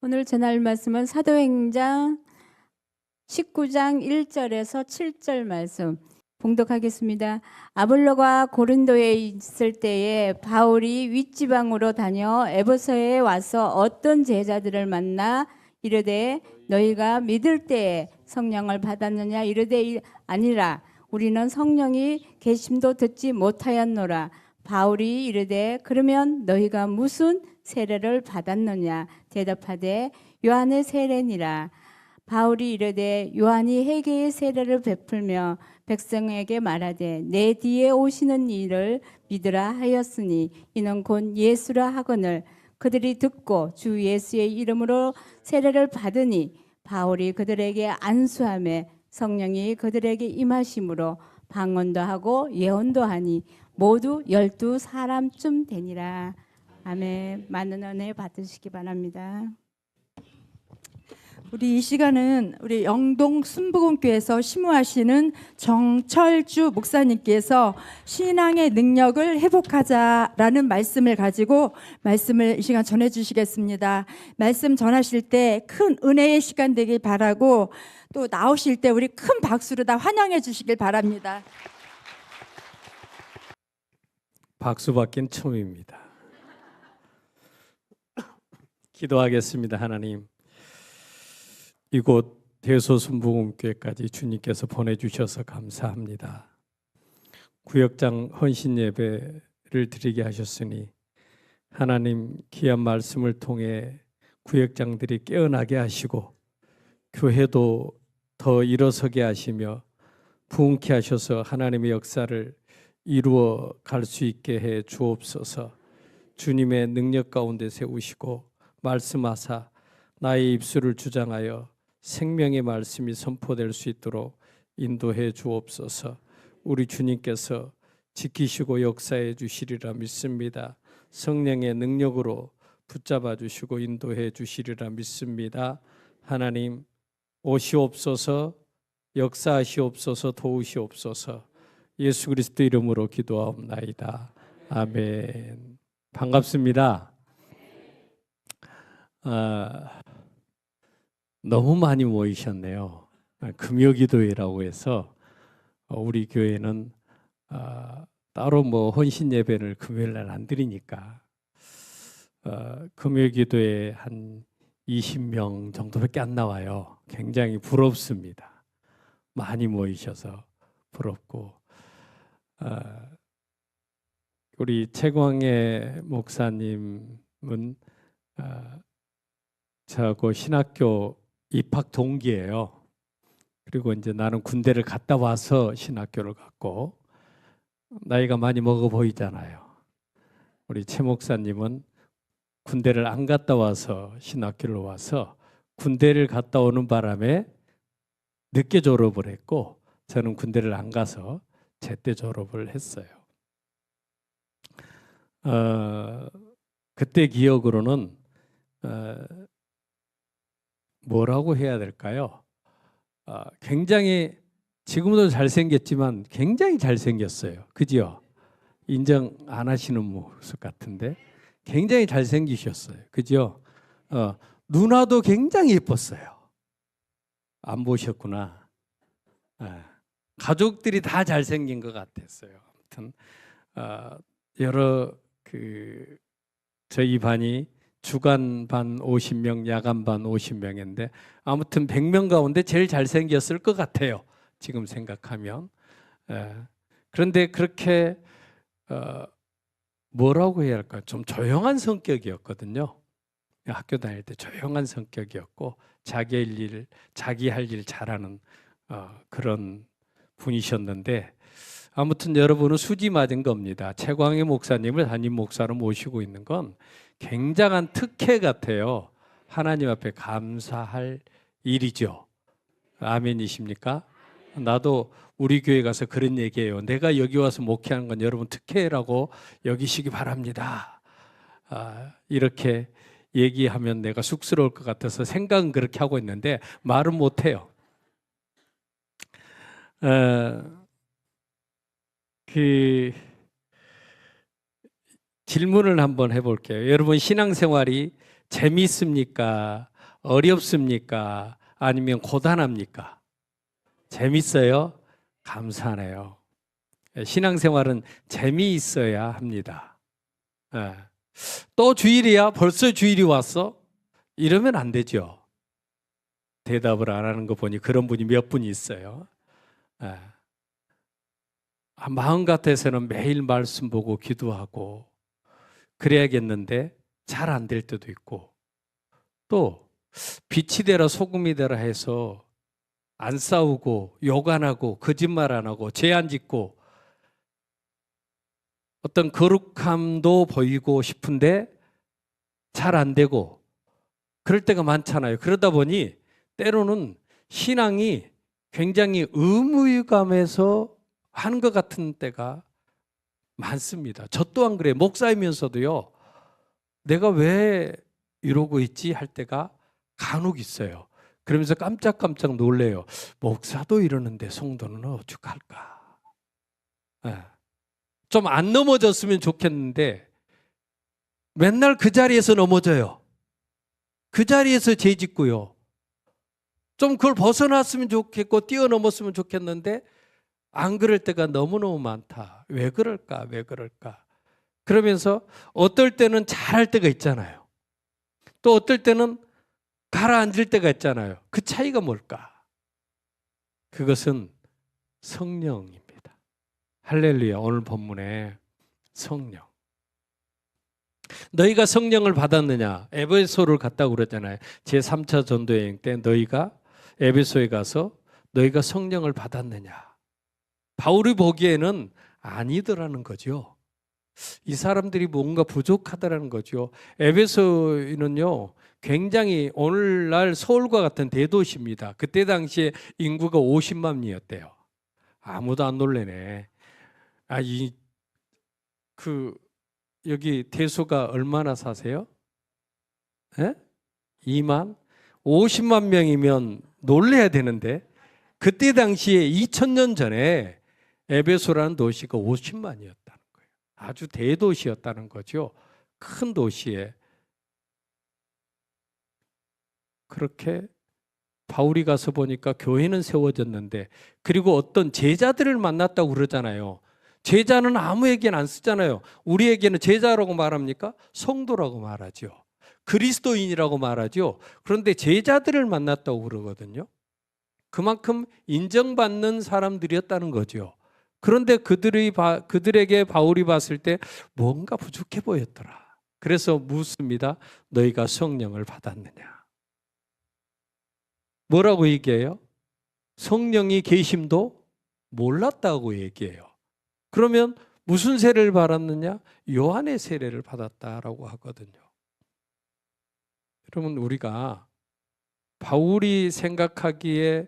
오늘 전할 말씀은 사도행전 19장 1절에서 7절 말씀 봉독하겠습니다. 아볼로가 고린도에 있을 때에 바울이 윗지방으로 다녀 에베소에 와서 어떤 제자들을 만나 이르되 너희가 믿을 때에 성령을 받았느냐 이르되 아니라 우리는 성령이 계심도 듣지 못하였노라. 바울이 이르되 그러면 너희가 무슨 세례를 받았느냐 대답하되 요한의 세례니라. 바울이 이르되 요한이 회개의 세례를 베풀며 백성에게 말하되 내 뒤에 오시는 이를 믿으라 하였으니 이는 곧 예수라 하거늘 그들이 듣고 주 예수의 이름으로 세례를 받으니 바울이 그들에게 안수하며 성령이 그들에게 임하심으로 방언도 하고 예언도 하니 모두 12사람쯤 되니라. 아멘. 많은 은혜 받으시기 바랍니다. 우리 이 시간은 우리 영동 순복음교회에서 심우하시는 정철주 목사님께서 신앙의 능력을 회복하자라는 말씀을 가지고 말씀을 이 시간 전해 주시겠습니다. 말씀 전하실 때 큰 은혜의 시간 되길 바라고 또 나오실 때 우리 큰 박수로 다 환영해 주시길 바랍니다. 박수 받긴 처음입니다. 기도하겠습니다. 하나님, 이곳 대소순복음교회까지 주님께서 보내주셔서 감사합니다. 구역장 헌신 예배를 드리게 하셨으니 하나님 귀한 말씀을 통해 구역장들이 깨어나게 하시고 교회도 더 일어서게 하시며 부흥케 하셔서 하나님의 역사를 이루어 갈 수 있게 해 주옵소서. 주님의 능력 가운데 세우시고 말씀하사 나의 입술을 주장하여 생명의 말씀이 선포될 수 있도록 인도해 주옵소서. 우리 주님께서 지키시고 역사해 주시리라 믿습니다. 성령의 능력으로 붙잡아 주시고 인도해 주시리라 믿습니다. 하나님 오시옵소서, 역사하시옵소서, 도우시옵소서. 예수 그리스도 이름으로 기도하옵나이다. 아멘. 반갑습니다. 너무 많이 모이셨네요. 금요기도회라고 해서 우리 교회는 따로 뭐 헌신 예배를 금요일 날 안 드리니까 금요기도회 한 20명 정도밖에 안 나와요. 굉장히 부럽습니다. 많이 모이셔서 부럽고 우리 최광애 목사님은 저하고 신학교 입학 동기예요. 그리고 이제 나는 군대를 갔다 와서 신학교를 갔고 나이가 많이 먹어 보이잖아요. 우리 최 목사님은 군대를 안 갔다 와서 신학교를 와서 군대를 갔다 오는 바람에 늦게 졸업을 했고 저는 군대를 안 가서 제때 졸업을 했어요. 그때 기억으로는 뭐라고 해야 될까요? 굉장히 지금도 잘생겼지만 굉장히 잘생겼어요. 그죠? 인정 안 하시는 모습 같은데 굉장히 잘생기셨어요. 그죠? 누나도 굉장히 예뻤어요. 안 보셨구나. 가족들이 다 잘생긴 것 같았어요. 아무튼 여러 저희 반이 주간 반 50명, 야간 반 50명인데 아무튼 100명 가운데 제일 잘생겼을 것 같아요. 지금 생각하면. 그런데 그렇게 뭐라고 해야 할까? 좀 조용한 성격이었거든요. 학교 다닐 때 조용한 성격이었고 자기 할 일 잘하는 그런 분이셨는데 아무튼 여러분은 수지 맞은 겁니다. 최광희 목사님을 담임 목사로 모시고 있는 건 굉장한 특혜 같아요. 하나님 앞에 감사할 일이죠. 아멘이십니까? 나도 우리 교회 가서 그런 얘기해요. 내가 여기 와서 목회하는 건 여러분 특혜라고 여기시기 바랍니다. 이렇게 얘기하면 내가 쑥스러울 것 같아서 생각은 그렇게 하고 있는데 말은 못해요. 질문을 한번 해볼게요. 여러분 신앙생활이 재미있습니까? 어렵습니까? 아니면 고단합니까? 재밌어요? 감사하네요. 신앙생활은 재미있어야 합니다. 예. 또 주일이야? 벌써 주일이 왔어? 이러면 안 되죠. 대답을 안 하는 거 보니 그런 분이 몇 분 있어요. 예. 마음 같아서는 매일 말씀 보고 기도하고 그래야겠는데 잘 안 될 때도 있고, 또 빛이 되라 소금이 되라 해서 안 싸우고 욕 안 하고 거짓말 안 하고 죄 안 짓고 어떤 거룩함도 보이고 싶은데 잘 안 되고 그럴 때가 많잖아요. 그러다 보니 때로는 신앙이 굉장히 의무감에서 하는 것 같은 때가 많습니다. 저 또한 그래요. 목사이면서도요. 내가 왜 이러고 있지 할 때가 간혹 있어요. 그러면서 깜짝깜짝 놀래요. 목사도 이러는데 성도는 어떡할까? 좀 안 넘어졌으면 좋겠는데 맨날 그 자리에서 넘어져요. 그 자리에서 죄 짓고요. 좀 그걸 벗어났으면 좋겠고 뛰어넘었으면 좋겠는데 안 그럴 때가 너무너무 많다. 왜 그럴까? 왜 그럴까? 그러면서 어떨 때는 잘할 때가 있잖아요. 또 어떨 때는 가라앉을 때가 있잖아요. 그 차이가 뭘까? 그것은 성령입니다. 할렐루야. 오늘 본문에 성령. 너희가 성령을 받았느냐? 에베소를 갔다고 그랬잖아요. 제3차 전도여행 때 너희가 에베소에 가서 너희가 성령을 받았느냐? 바울이 보기에는 아니더라는 거죠. 이 사람들이 뭔가 부족하다라는 거죠. 에베소는요, 굉장히 오늘날 서울과 같은 대도시입니다. 그때 당시에 인구가 50만이었대요. 아무도 안 놀래네. 여기 대소가 얼마나 사세요? 2만? 50만 명이면 놀래야 되는데 그때 당시에 2000년 전에 에베소라는 도시가 50만이었다는 거예요. 아주 대도시였다는 거죠. 큰 도시에. 그렇게 바울이 가서 보니까 교회는 세워졌는데, 그리고 어떤 제자들을 만났다고 그러잖아요. 제자는 아무에게는 안 쓰잖아요. 우리에게는 제자라고 말합니까? 성도라고 말하죠. 그리스도인이라고 말하죠. 그런데 제자들을 만났다고 그러거든요. 그만큼 인정받는 사람들이었다는 거죠. 그런데 그들에게 바울이 봤을 때 뭔가 부족해 보였더라. 그래서 묻습니다. 너희가 성령을 받았느냐? 뭐라고 얘기해요? 성령이 계심도 몰랐다고 얘기해요. 그러면 무슨 세례를 받았느냐? 요한의 세례를 받았다라고 하거든요. 여러분, 우리가 바울이 생각하기에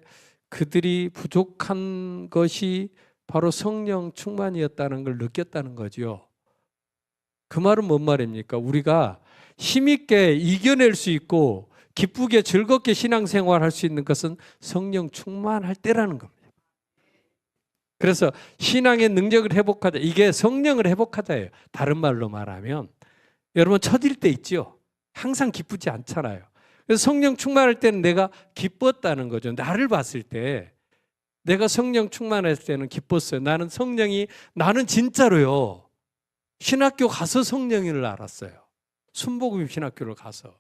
그들이 부족한 것이 바로 성령 충만이었다는 걸 느꼈다는 거죠. 그 말은 뭔 말입니까? 우리가 힘있게 이겨낼 수 있고 기쁘게 즐겁게 신앙생활할 수 있는 것은 성령 충만할 때라는 겁니다. 그래서 신앙의 능력을 회복하자. 이게 성령을 회복하자예요. 다른 말로 말하면 여러분 처질 때 있죠. 항상 기쁘지 않잖아요. 그래서 성령 충만할 때는 내가 기뻤다는 거죠. 나를 봤을 때 내가 성령 충만했을 때는 기뻤어요. 나는 진짜로요. 신학교 가서 성령을 알았어요. 순복음 신학교를 가서.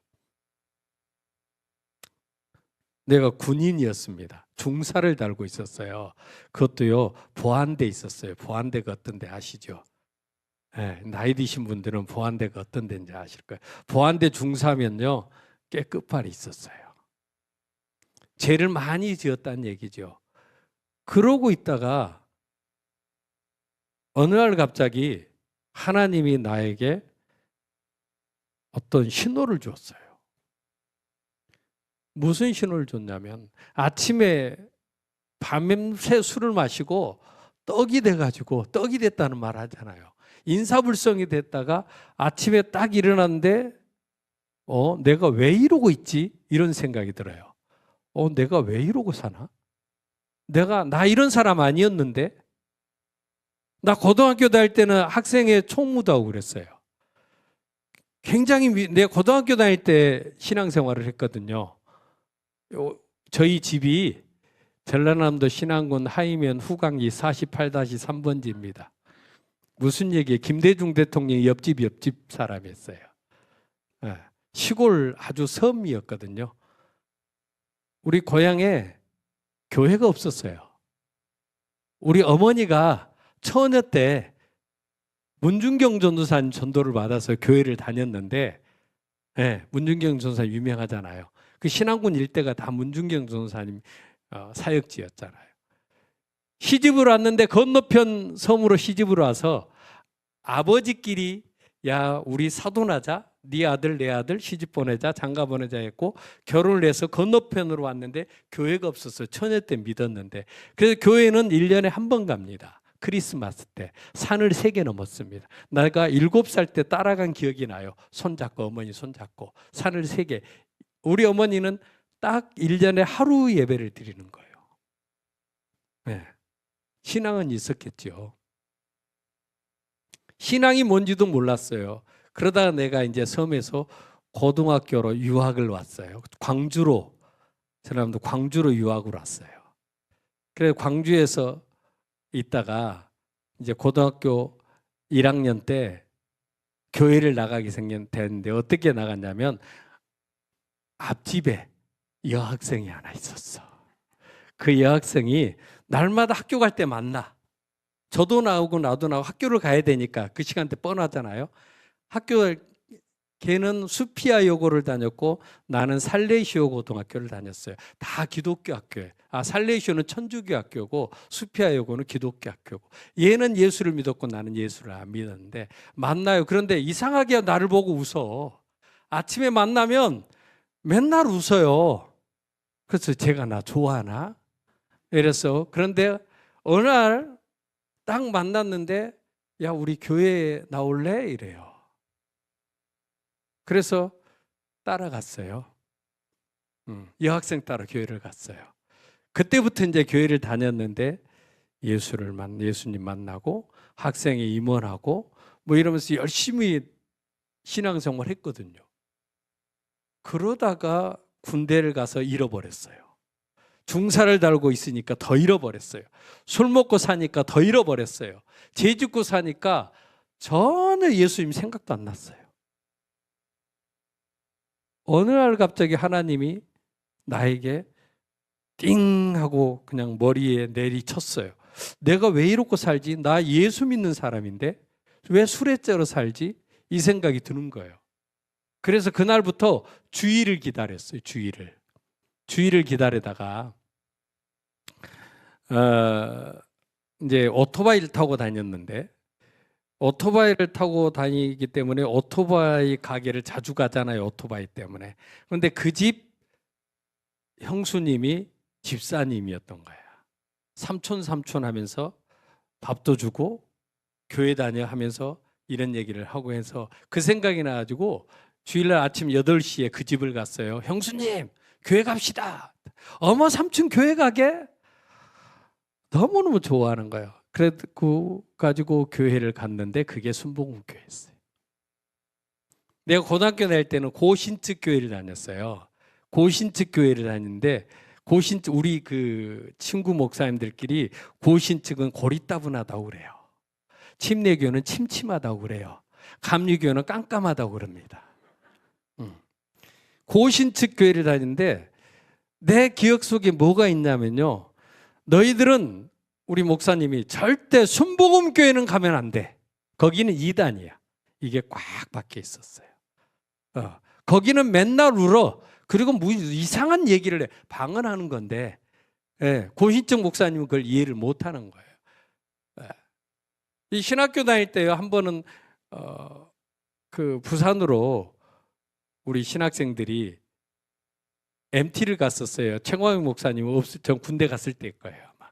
내가 군인이었습니다. 중사를 달고 있었어요. 그것도요, 보안대 있었어요. 보안대가 어떤 데 아시죠? 네, 나이 드신 분들은 보안대가 어떤 데인지 아실 거예요. 보안대 중사면요, 꽤 끝발이 있었어요. 죄를 많이 지었다는 얘기죠. 그러고 있다가 어느 날 갑자기 하나님이 나에게 어떤 신호를 줬어요. 무슨 신호를 줬냐면 아침에 밤새 술을 마시고 떡이 돼가지고 떡이 됐다는 말 하잖아요. 인사불성이 됐다가 아침에 딱 일어났는데 내가 왜 이러고 있지? 이런 생각이 들어요. 내가 왜 이러고 사나? 나 이런 사람 아니었는데? 나 고등학교 다닐 때는 학생회 총무도 하고 그랬어요. 굉장히 내 고등학교 다닐 때 신앙생활을 했거든요. 저희 집이 전라남도 신안군 하이면 후강리 48-3번지입니다. 무슨 얘기예요? 김대중 대통령이 옆집 사람이었어요. 예, 시골 아주 섬이었거든요. 우리 고향에 교회가 없었어요. 우리 어머니가 처녀 때 문중경 전도사님 전도를 받아서 교회를 다녔는데, 예, 문중경 전도사 유명하잖아요. 그 신안군 일대가 다 문중경 전도사님 사역지였잖아요. 시집을 왔는데 건너편 섬으로 시집을 와서 아버지끼리 야 우리 사돈하자, 네 아들 내 아들 시집 보내자, 장가 보내자 했고 결혼을 해서 건너편으로 왔는데 교회가 없었어요. 처녀 때 믿었는데. 그래서 교회는 1년에 한 번 갑니다. 크리스마스 때 산을 3개 넘었습니다. 내가 7살 때 따라간 기억이 나요. 손잡고 어머니 손잡고 산을 3개. 우리 어머니는 딱 1년에 하루 예배를 드리는 거예요. 네. 신앙은 있었겠죠. 신앙이 뭔지도 몰랐어요. 그러다가 내가 이제 섬에서 고등학교로 유학을 왔어요. 광주로, 전라남도 광주로 유학을 왔어요. 그래서 광주에서 있다가 이제 고등학교 1학년 때 교회를 나가게 됐는데 어떻게 나갔냐면 앞집에 여학생이 하나 있었어. 그 여학생이 날마다 학교 갈 때 만나. 저도 나오고 나도 나오고 학교를 가야 되니까 그 시간대 뻔하잖아요. 걔는 수피아 여고를 다녔고 나는 살레시오 고등학교를 다녔어요. 다 기독교 학교예요. 살레시오는 천주교 학교고 수피아 여고는 기독교 학교고. 얘는 예수를 믿었고 나는 예수를 안 믿었는데 만나요. 그런데 이상하게 나를 보고 웃어. 아침에 만나면 맨날 웃어요. 그래서 제가 나 좋아하나? 이래서 그런데 어느 날 딱 만났는데 야 우리 교회에 나올래? 이래요. 그래서 따라갔어요. 여학생 따라 교회를 갔어요. 그때부터 이제 교회를 다녔는데 예수님 만나고 학생회 임원하고 뭐 이러면서 열심히 신앙생활 했거든요. 그러다가 군대를 가서 잃어버렸어요. 중사를 달고 있으니까 더 잃어버렸어요. 술 먹고 사니까 더 잃어버렸어요. 죄 짓고 사니까 전혀 예수님 생각도 안 났어요. 어느 날 갑자기 하나님이 나에게 띵 하고 그냥 머리에 내리쳤어요. 내가 왜 이렇게 살지? 나 예수 믿는 사람인데 왜 술에 째려 살지? 이 생각이 드는 거예요. 그래서 그날부터 주일을 기다렸어요. 주일을 기다리다가 이제 오토바이를 타고 다녔는데 오토바이를 타고 다니기 때문에 오토바이 가게를 자주 가잖아요. 오토바이 때문에. 그런데 그 집 형수님이 집사님이었던 거야. 삼촌 하면서 밥도 주고 교회 다녀 하면서 이런 얘기를 하고 해서 그 생각이 나가지고 주일날 아침 8시에 그 집을 갔어요. 형수님 교회 갑시다. 어머 삼촌 교회 가게? 너무너무 좋아하는 거예요. 그래서 가지고 교회를 갔는데 그게 순복음교회였어요. 내가 고등학교 다닐 때는 고신측 교회를 다녔어요. 고신측 교회를 다녔는데 우리 그 친구 목사님들끼리 고신측은 고리따분하다고 그래요. 침례교는 침침하다고 그래요. 감리교는 깜깜하다고 그럽니다. 고신측 교회를 다니는데 내 기억 속에 뭐가 있냐면요. 너희들은 우리 목사님이 절대 순복음교회는 가면 안 돼. 거기는 이단이야. 이게 꽉 박혀 있었어요. 거기는 맨날 울어. 그리고 이상한 얘기를 해. 방언하는 건데 고신측 목사님은 그걸 이해를 못하는 거예요. 이 신학교 다닐 때요. 한 번은 그 부산으로 우리 신학생들이 MT를 갔었어요. 최광희 목사님은 전 군대 갔을 때일 거예요. 아마.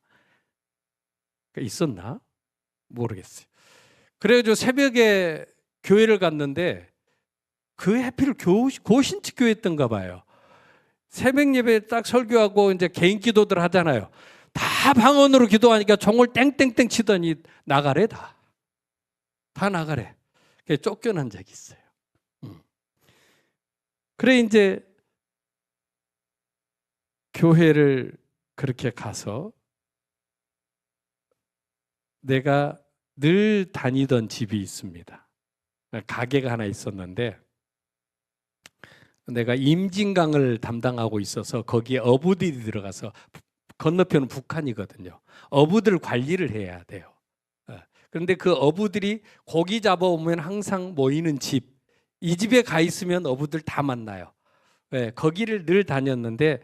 있었나? 모르겠어요. 그래가지고 새벽에 교회를 갔는데 그 해필 고신측 교회였던가 봐요. 새벽 예배 딱 설교하고 이제 개인 기도들 하잖아요. 다 방언으로 기도하니까 종을 땡땡땡 치더니 나가래 다 나가래. 그래서 쫓겨난 적이 있어요. 그래 이제 교회를 그렇게 가서 내가 늘 다니던 집이 있습니다. 가게가 하나 있었는데 내가 임진강을 담당하고 있어서 거기에 어부들이 들어가서 건너편은 북한이거든요. 어부들 관리를 해야 돼요. 그런데 그 어부들이 고기 잡아오면 항상 모이는 집, 이 집에 가 있으면 어부들 다 만나요. 거기를 늘 다녔는데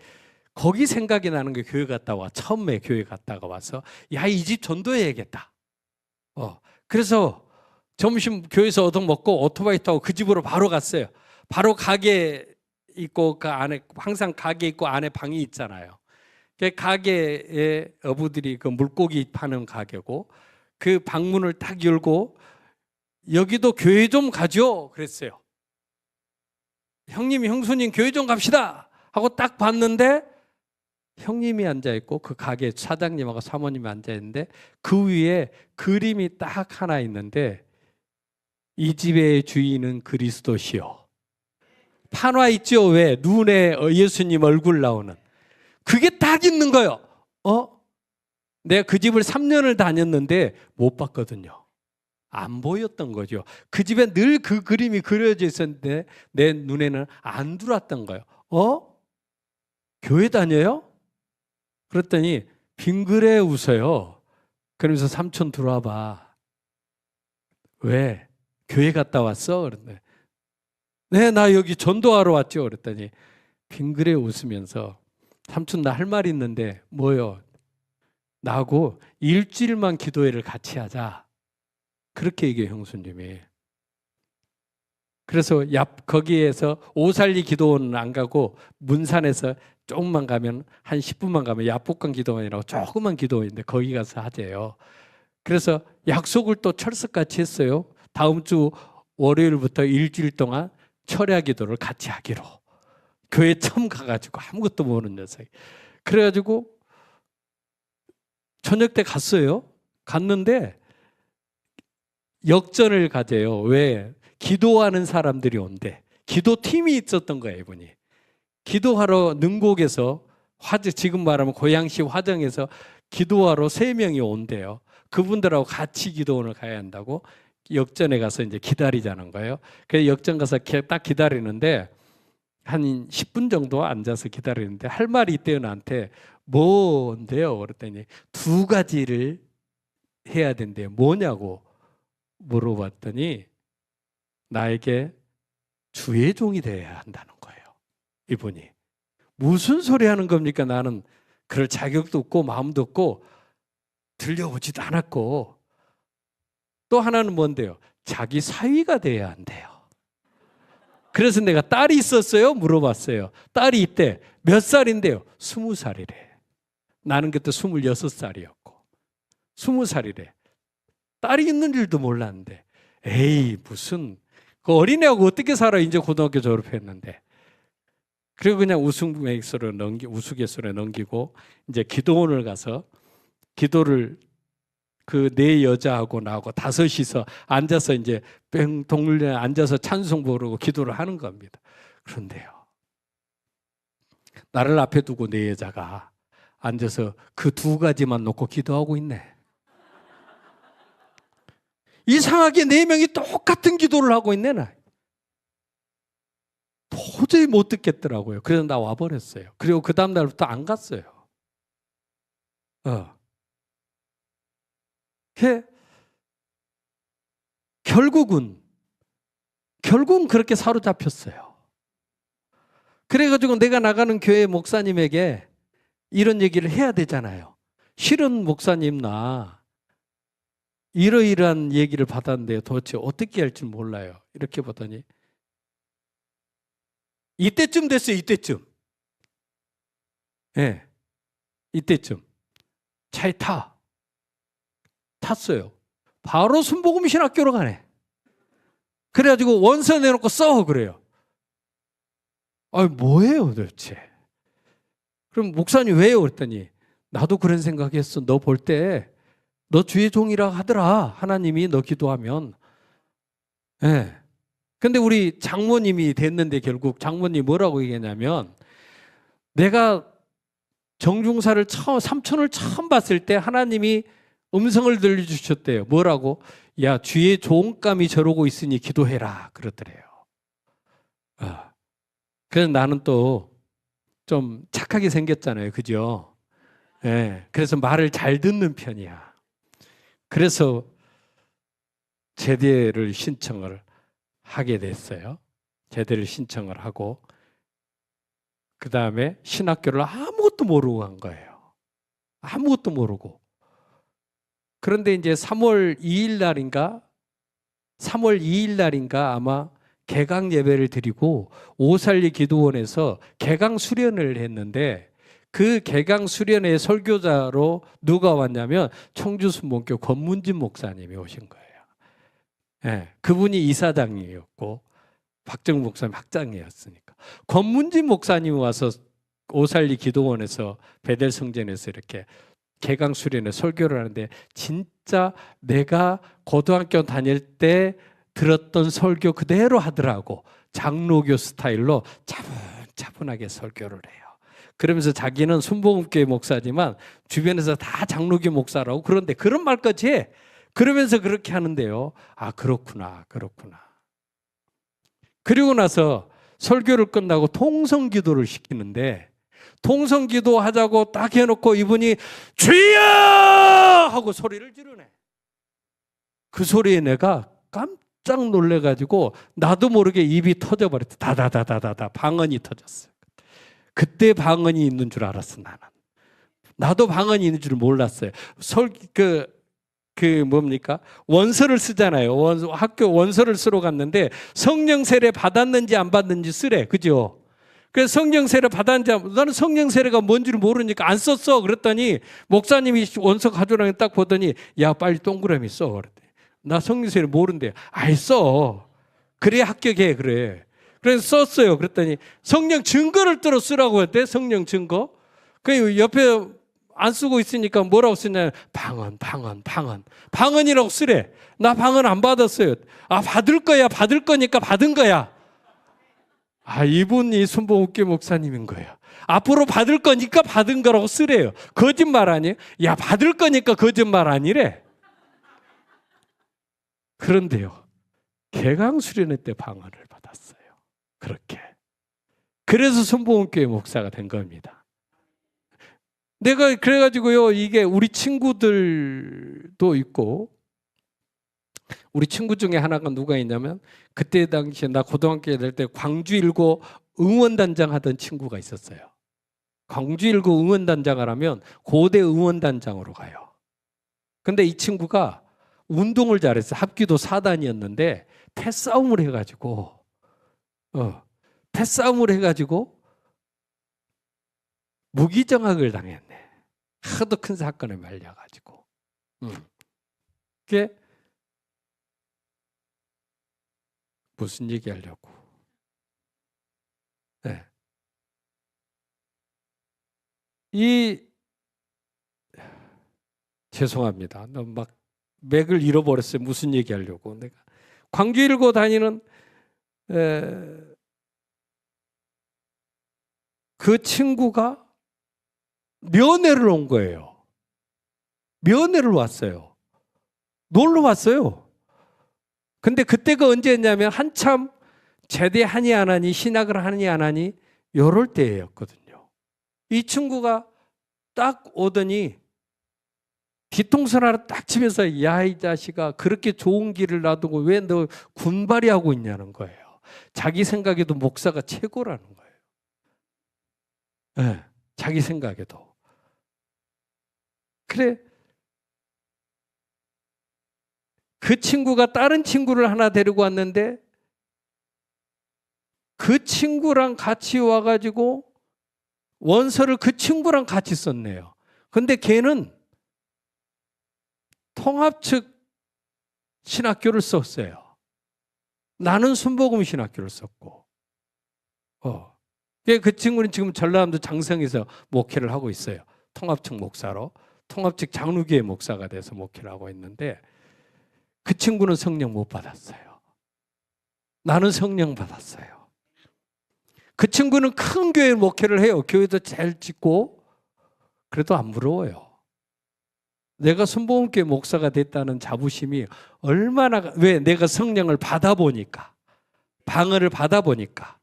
거기 생각이 나는 게 교회 갔다 와. 처음에 교회 갔다가 와서 야, 이 집 전도해야겠다. 그래서 점심 교회에서 얻어 먹고 오토바이 타고 그 집으로 바로 갔어요. 바로 가게 있고 그 안에 항상 가게 있고 안에 방이 있잖아요. 그 가게에 어부들이 그 물고기 파는 가게고 그 방문을 딱 열고 여기도 교회 좀 가죠 그랬어요. 형님, 형수님 교회 좀 갑시다 하고 딱 봤는데 형님이 앉아 있고 그 가게 사장님하고 사모님이 앉아 있는데 그 위에 그림이 딱 하나 있는데 이 집의 주인은 그리스도시요. 판화 있죠? 왜? 눈에 예수님 얼굴 나오는. 그게 딱 있는 거예요. 내가 그 집을 3년을 다녔는데 못 봤거든요. 안 보였던 거죠. 그 집에 늘 그 그림이 그려져 있었는데 내 눈에는 안 들어왔던 거예요. 교회 다녀요? 그랬더니 빙그레 웃어요. 그러면서 삼촌 들어와 봐. 왜? 교회 갔다 왔어? 그랬더니 네, 나 여기 전도하러 왔죠. 그랬더니 빙그레 웃으면서 삼촌 나 할 말 있는데 뭐요? 나하고 일주일만 기도회를 같이 하자. 그렇게 얘기해 형수님이. 그래서 거기에서 오살리 기도원은 안 가고 문산에서 조금만 가면 한 10분만 가면 야복강 기도원이라고 조그만 기도원인데 거기 가서 하재요. 그래서 약속을 또 철석같이 했어요. 다음 주 월요일부터 일주일 동안 철야 기도를 같이 하기로. 교회 처음 가가지고 아무것도 모르는 녀석이. 그래가지고 저녁 때 갔어요. 갔는데 역전을 가재요. 왜? 기도하는 사람들이 온대. 기도팀이 있었던 거예요, 이분이. 기도하러 능곡에서 지금 말하면 고양시 화정에서 기도하러 3명이 온대요. 그분들하고 같이 기도원을 가야 한다고 역전에 가서 이제 기다리자는 거예요. 그래서 역전 가서 딱 기다리는데 한 10분 정도 앉아서 기다리는데 할 말이 있대요, 나한테. 뭔데요? 그랬더니 2가지를 해야 된대요. 뭐냐고 물어봤더니 나에게 주의 종이 되어야 한다는 거예요. 이분이. 무슨 소리 하는 겁니까? 나는 그럴 자격도 없고 마음도 없고 들려오지도 않았고. 또 하나는 뭔데요? 자기 사위가 돼야 한대요. 그래서 내가 딸이 있었어요? 물어봤어요. 딸이 있대. 몇 살인데요? 20살이래. 나는 그때 26살이었고 20살이래. 딸이 있는 줄도 몰랐는데 에이 무슨 그 어린애하고 어떻게 살아. 이제 고등학교 졸업했는데. 그리고 그냥 우스갯소리에 넘기고 이제 기도원을 가서 기도를 그 4여자하고 나하고 5이서 앉아서 이제 동물에 앉아서 찬송 부르고 기도를 하는 겁니다. 그런데요, 나를 앞에 두고 4여자가 앉아서 그 2가지만 놓고 기도하고 있네. 이상하게 4명이 똑같은 기도를 하고 있네. 나 도저히 못 듣겠더라고요. 그래서 나 와버렸어요. 그리고 그 다음 날부터 안 갔어요. 결국은 그렇게 사로잡혔어요. 그래가지고 내가 나가는 교회 목사님에게 이런 얘기를 해야 되잖아요. 실은 목사님 나 이러이러한 얘기를 받았는데 도대체 어떻게 할지 몰라요. 이렇게 보더니 이때쯤 됐어요. 이때쯤. 네, 이때쯤 차에 탔어요. 바로 순복음 신학교로 가네. 그래가지고 원서 내놓고 써 그래요. 뭐예요 도대체. 그럼 목사님 왜요? 그랬더니 나도 그런 생각했어. 너 볼 때 너 주의 종이라 하더라. 하나님이 너 기도하면. 예. 근데 우리 장모님이 됐는데 결국 장모님이 뭐라고 얘기했냐면 내가 정중사를 삼촌을 처음 봤을 때 하나님이 음성을 들려주셨대요. 뭐라고? 야, 주의 종감이 저러고 있으니 기도해라 그러더래요. 그래서 나는 또 좀 착하게 생겼잖아요. 그죠? 예, 그래서 말을 잘 듣는 편이야. 그래서 제대를 신청을 하게 됐어요. 제대를 신청을 하고 그 다음에 신학교를 아무것도 모르고 간 거예요. 아무것도 모르고. 그런데 이제 3월 2일 날인가 아마 개강 예배를 드리고 오살리 기도원에서 개강 수련을 했는데 그 개강 수련회 설교자로 누가 왔냐면 청주순복음교 권문진 목사님이 오신 거예요. 예, 그분이 이사장이었고 박정우 목사님 학장이었으니까 권문진 목사님이 와서 오살리 기도원에서 베델 성전에서 이렇게 개강 수련회 설교를 하는데 진짜 내가 고등학교 다닐 때 들었던 설교 그대로 하더라고. 장로교 스타일로 차분차분하게 설교를 해요. 그러면서 자기는 순복음교회 목사지만 주변에서 다 장로교 목사라고 그런데 그런 말까지 해. 그러면서 그렇게 하는데요. 아, 그렇구나. 그리고 나서 설교를 끝나고 통성기도를 시키는데 통성기도 하자고 딱 해놓고 이분이 주여! 하고 소리를 지르네. 그 소리에 내가 깜짝 놀래가지고 나도 모르게 입이 터져버렸다. 다다다다다다 방언이 터졌어요. 그때 방언이 있는 줄 알았어 나는. 나도 방언이 있는 줄 몰랐어요. 뭡니까? 원서를 쓰잖아요. 학교 원서를 쓰러 갔는데 성령 세례 받았는지 안 받는지 쓰래. 그죠? 그래서 성령 세례 받았는지 나는 성령 세례가 뭔지를 모르니까 안 썼어. 그랬더니 목사님이 원서 가져오라니 딱 보더니 야 빨리 동그라미 써. 그랬더니 나 성령 세례 모른대. 아이 써. 그래 합격해. 그래. 그래서 썼어요. 그랬더니 성령 증거를 들어 쓰라고 했대. 성령 증거. 그 옆에 안 쓰고 있으니까 뭐라고 쓰냐. 방언이라고 쓰래. 나 방언 안 받았어요. 아 받을 거니까 받은 거야. 아 이분이 순복음교회 목사님인 거예요. 앞으로 받을 거니까 받은 거라고 쓰래요. 거짓말 아니에요? 야 받을 거니까 거짓말 아니래. 그런데요. 개강 수련회 때 방언을 받았어요. 그렇게. 그래서 순복음교회 목사가 된 겁니다. 내가 그래가지고요. 이게 우리 친구들도 있고 우리 친구 중에 하나가 누가 있냐면 그때 당시에 나 고등학교 될 때 광주일고 응원단장 하던 친구가 있었어요. 광주일고 응원단장을 하면 고대 응원단장으로 가요. 근데 이 친구가 운동을 잘했어요. 합기도 4단이었는데 패싸움을 해가지고 무기정학을 당했네. 하도 큰 사건에 말려가지고. 그게 무슨 얘기하려고? 네. 죄송합니다. 너무 막 맥을 잃어버렸어요. 무슨 얘기하려고? 내가 광주 일고 다니는 그 친구가 면회를 온 거예요. 면회를 왔어요. 놀러 왔어요. 근데 그때가 언제였냐면 한참 제대하니 안 하니 신학을 하니 안 하니 이럴 때였거든요. 이 친구가 딱 오더니 뒤통수 하나 딱 치면서 야 이 자식아 그렇게 좋은 길을 놔두고 왜 너 군발이 하고 있냐는 거예요. 자기 생각에도 목사가 최고라는 거예요. 네, 자기 생각에도. 그래 그 친구가 다른 친구를 하나 데리고 왔는데 그 친구랑 같이 와가지고 원서를 그 친구랑 같이 썼네요. 근데 걔는 통합 측 신학교를 썼어요. 나는 순복음 신학교를 썼고. 그 친구는 지금 전라남도 장성에서 목회를 하고 있어요. 통합 측 목사로. 통합 측 장로교회 목사가 돼서 목회를 하고 있는데 그 친구는 성령 못 받았어요. 나는 성령 받았어요. 그 친구는 큰 교회 목회를 해요. 교회도 잘 짓고 그래도 안 부러워요. 내가 순복음교회 목사가 됐다는 자부심이 얼마나, 왜? 내가 성령을 받아보니까, 방언을 받아보니까.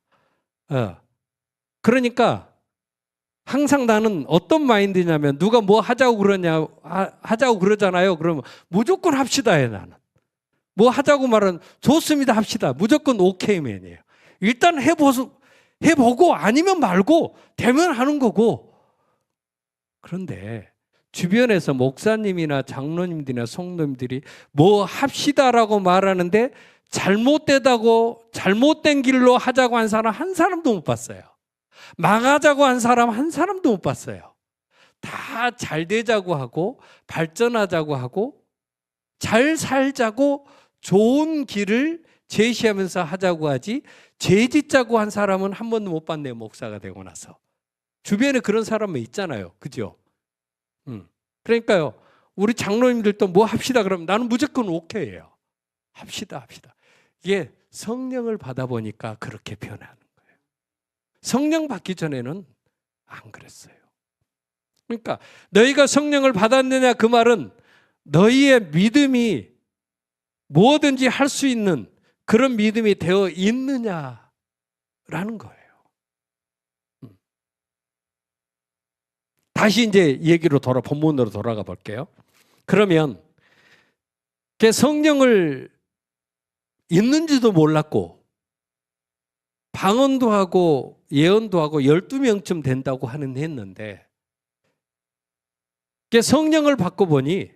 그러니까 항상 나는 어떤 마인드냐면, 누가 뭐 하자고 하자고 그러잖아요. 그러면 무조건 합시다 해, 나는. 뭐 하자고 말은 좋습니다 합시다. 무조건 오케이맨이에요. 일단 해보고 아니면 말고 되면 하는 거고. 그런데 주변에서 목사님이나 장로님들이나 성도님들이 뭐 합시다라고 말하는데 잘못된 길로 하자고 한 사람 한 사람도 못 봤어요. 망하자고 한 사람 한 사람도 못 봤어요. 다 잘 되자고 하고 발전하자고 하고 잘 살자고 좋은 길을 제시하면서 하자고 하지, 죄 짓자고 한 사람은 한 번도 못 봤네요. 목사가 되고 나서. 주변에 그런 사람은 있잖아요. 그죠? 그러니까요, 우리 장로님들도 뭐 합시다 그러면 나는 무조건 오케이예요. 합시다. 이게 성령을 받아보니까 그렇게 변하는 거예요. 성령 받기 전에는 안 그랬어요. 그러니까 너희가 성령을 받았느냐, 그 말은 너희의 믿음이 뭐든지 할 수 있는 그런 믿음이 되어 있느냐라는 거예요. 다시 이제 본문으로 돌아가 볼게요. 그러면 성령을 있는지도 몰랐고 방언도 하고 예언도 하고 12명쯤 된다고 했는데, 성령을 받고 보니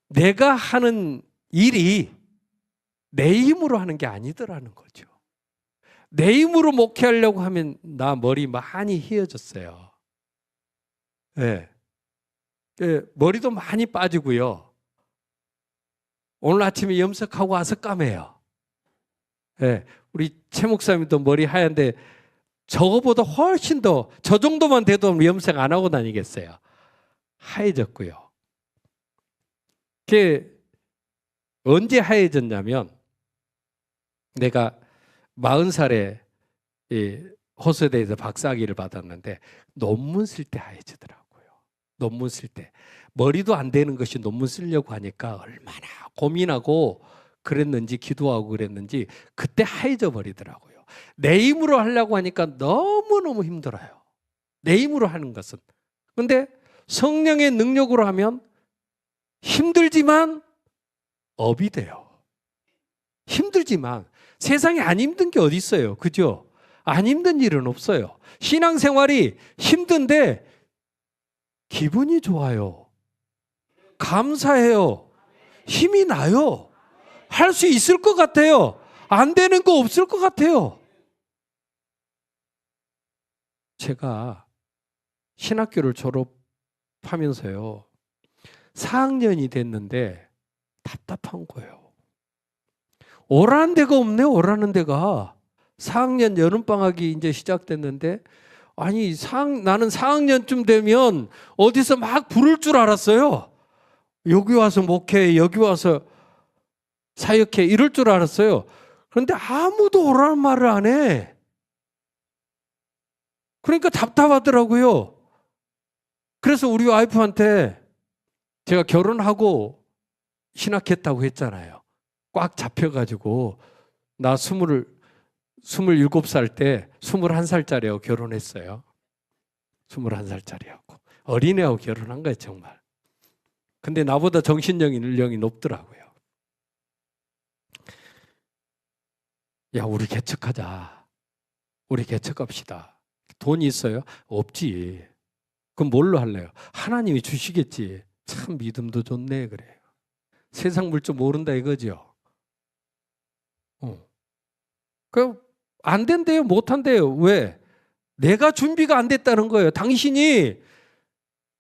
내가 하는 일이 내 힘으로 하는 게 아니더라는 거죠. 내 힘으로 목회하려고 하면 나 머리 많이 휘어졌어요. 네. 머리도 많이 빠지고요. 오늘 아침에 염색하고 와서 까매요. 네. 우리 최 목사님도 머리 하얀데 저거보다 훨씬 더, 저 정도만 돼도 염색 안 하고 다니겠어요. 하얘졌고요. 그게 언제 하얘졌냐면, 내가 40살에 호서대에서 박사학위를 받았는데 논문 쓸 때 하얘지더라고요. 논문 쓸 때. 머리도 안 되는 것이 논문 쓰려고 하니까 얼마나 고민하고 그랬는지, 기도하고 그랬는지 그때 하얘져 버리더라고요. 내 힘으로 하려고 하니까 너무너무 힘들어요. 내 힘으로 하는 것은. 그런데 성령의 능력으로 하면 힘들지만 업이 돼요. 힘들지만 세상에 안 힘든 게 어디 있어요. 그죠? 안 힘든 일은 없어요. 신앙생활이 힘든데 기분이 좋아요. 감사해요. 힘이 나요. 할 수 있을 것 같아요. 안 되는 거 없을 것 같아요. 제가 신학교를 졸업하면서요, 4학년이 됐는데 답답한 거예요. 오라는 데가 없네, 오라는 데가. 4학년 여름방학이 이제 시작됐는데, 아니, 나는 4학년쯤 되면 어디서 막 부를 줄 알았어요. 여기 와서 목회, 여기 와서 사역해, 이럴 줄 알았어요. 그런데 아무도 오라는 말을 안 해. 그러니까 답답하더라고요. 그래서 우리 와이프한테 제가 결혼하고 신학했다고 했잖아요. 꽉 잡혀가지고 나 27살 때 21살짜리하고 결혼했어요. 21살짜리하고. 어린애하고 결혼한 거예요, 정말. 근데 나보다 정신력이 높더라고요. 야, 우리 개척하자. 우리 개척합시다. 돈이 있어요? 없지. 그럼 뭘로 할래요? 하나님이 주시겠지. 참 믿음도 좋네, 그래요. 세상 물정 모른다 이거죠. 안 된대요, 못 한대요. 왜? 내가 준비가 안 됐다는 거예요. 당신이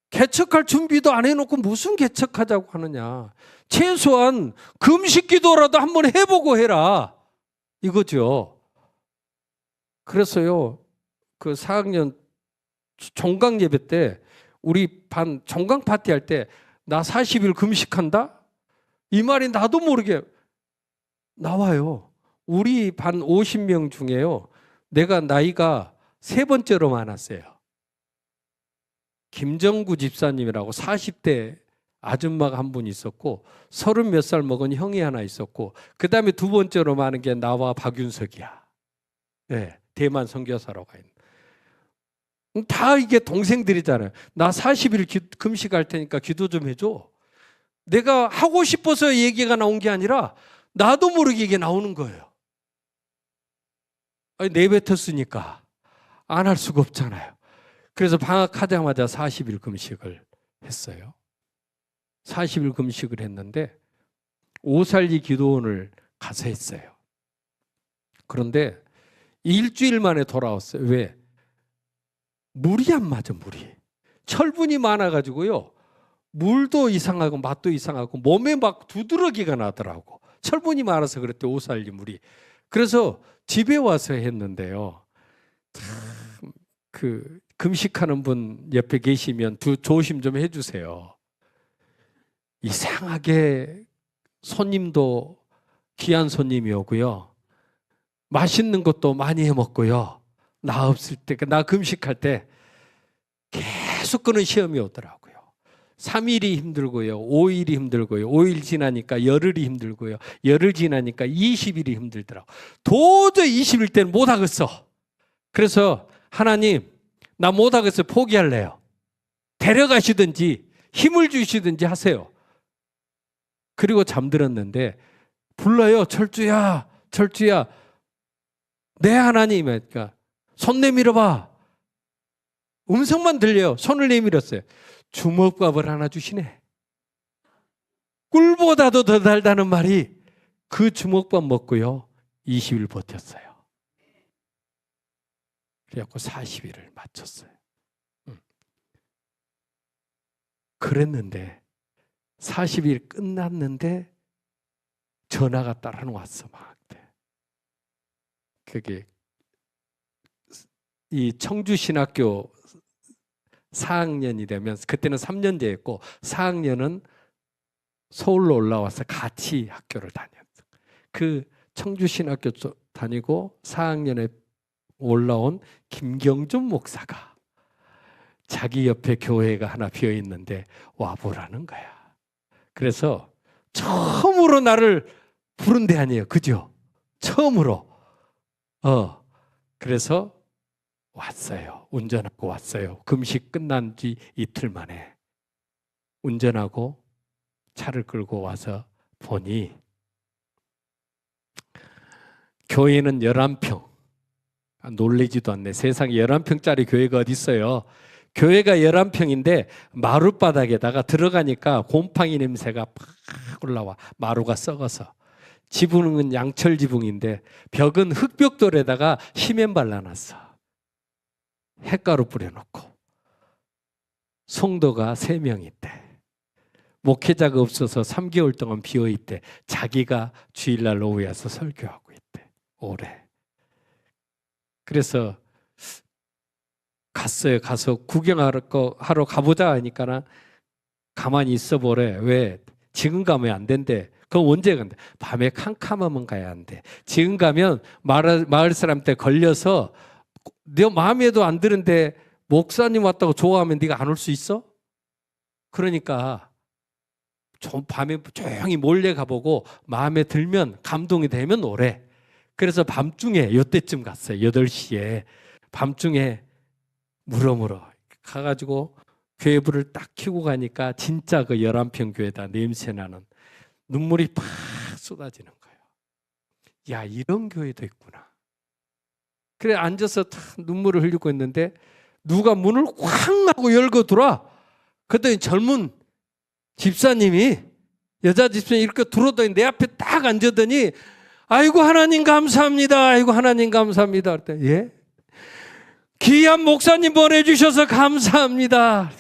개척할 준비도 안 해놓고 무슨 개척하자고 하느냐. 최소한 금식 기도라도 한번 해보고 해라, 이거죠. 그래서요, 그 4학년 종강 예배 때 우리 반 종강 파티 할 때 나 40일 금식한다? 이 말이 나도 모르게 나와요. 우리 반 50명 중에요, 내가 나이가 3번째로 많았어요. 김정구 집사님이라고 40대 아줌마가 한 분 있었고 30 몇 살 먹은 형이 하나 있었고 그 다음에 두 번째로 많은 게 나와 박윤석이야. 네, 대만 선교사로 가 있는. 다 이게 동생들이잖아요. 나 40일 금식할 테니까 기도 좀 해줘. 내가 하고 싶어서 얘기가 나온 게 아니라 나도 모르게 이게 나오는 거예요. 아니, 내뱉었으니까 안 할 수가 없잖아요. 그래서 방학하자마자 40일 금식을 했어요. 40일 금식을 했는데 오살리 기도원을 가서 했어요. 그런데 일주일 만에 돌아왔어요. 왜? 물이 안 맞아, 물이. 철분이 많아가지고요. 물도 이상하고 맛도 이상하고 몸에 막 두드러기가 나더라고. 철분이 많아서 그랬대, 오살리 물이. 그래서 집에 와서 했는데요. 참, 금식하는 분 옆에 계시면 조심 좀 해주세요. 이상하게 손님도 귀한 손님이 오고요. 맛있는 것도 많이 해 먹고요. 나 없을 때, 나 금식할 때 계속 그런 시험이 오더라고요. 3일이 힘들고요. 5일이 힘들고요. 5일 지나니까 열흘이 힘들고요. 열흘 지나니까 20일이 힘들더라고요. 도저히 20일 때는 못 하겠어. 그래서 하나님, 나 못 하겠어. 포기할래요. 데려가시든지 힘을 주시든지 하세요. 그리고 잠들었는데 불러요. 철주야, 철주야. 네, 하나님. 그러니까 손 내밀어봐. 음성만 들려요. 손을 내밀었어요. 주먹밥을 하나 주시네. 꿀보다도 더 달다는 말이 그 주먹밥 먹고요. 20일 버텼어요. 그래갖고 40일을 마쳤어요. 그랬는데 40일 끝났는데 전화가 따라 왔어. 막. 그게 이 청주신학교 4학년이 되면 그때는 3년제였고 4학년은 서울로 올라와서 같이 학교를 다녔어. 그 청주신학교 다니고 4학년에 올라온 김경준 목사가 자기 옆에 교회가 하나 비어 있는데 와보라는 거야. 그래서 처음으로 나를 부른 데 아니에요. 그죠? 처음으로. 그래서 왔어요. 운전하고 왔어요. 금식 끝난 지 이틀 만에 운전하고 차를 끌고 와서 보니 교회는 11평. 놀라지도 않네. 세상에 11평짜리 교회가 어디 있어요. 교회가 11평인데 마룻바닥에다가 들어가니까 곰팡이 냄새가 팍 올라와. 마루가 썩어서. 지붕은 양철 지붕인데 벽은 흙벽돌에다가 시멘 발라놨어. 햇가루 뿌려놓고. 성도가 3명 있대. 목회자가 없어서 3개월 동안 비어있대. 자기가 주일날 오후에 와서 설교하고 있대. 오래. 그래서 갔어요. 가서 구경하러 가보자 하니까 가만히 있어 보래. 왜? 지금 가면 안 된대. 그럼 언제 간대? 밤에 캄캄하면 가야 한대. 지금 가면 마을 사람한테 걸려서 네 마음에도 안 드는데 목사님 왔다고 좋아하면 네가 안 올 수 있어? 그러니까 좀 밤에 조용히 몰래 가보고 마음에 들면 감동이 되면 오래. 그래서 밤중에 이때쯤 갔어요. 8시에 밤중에 물어물어 가가지고 교회 불을 딱 켜고 가니까 진짜 그 11평 교회다. 냄새나는 눈물이 팍 쏟아지는 거예요. 야, 이런 교회도 있구나. 그래 앉아서 탁 눈물을 흘리고 있는데 누가 문을 확 하고 열고 들어와. 그랬더니 젊은 집사님이, 여자 집사님이 이렇게 들어오더니 내 앞에 딱 앉았더니 아이고 하나님 감사합니다. 아이고 하나님 감사합니다. 그랬더니 예? 귀한 목사님 보내주셔서 감사합니다.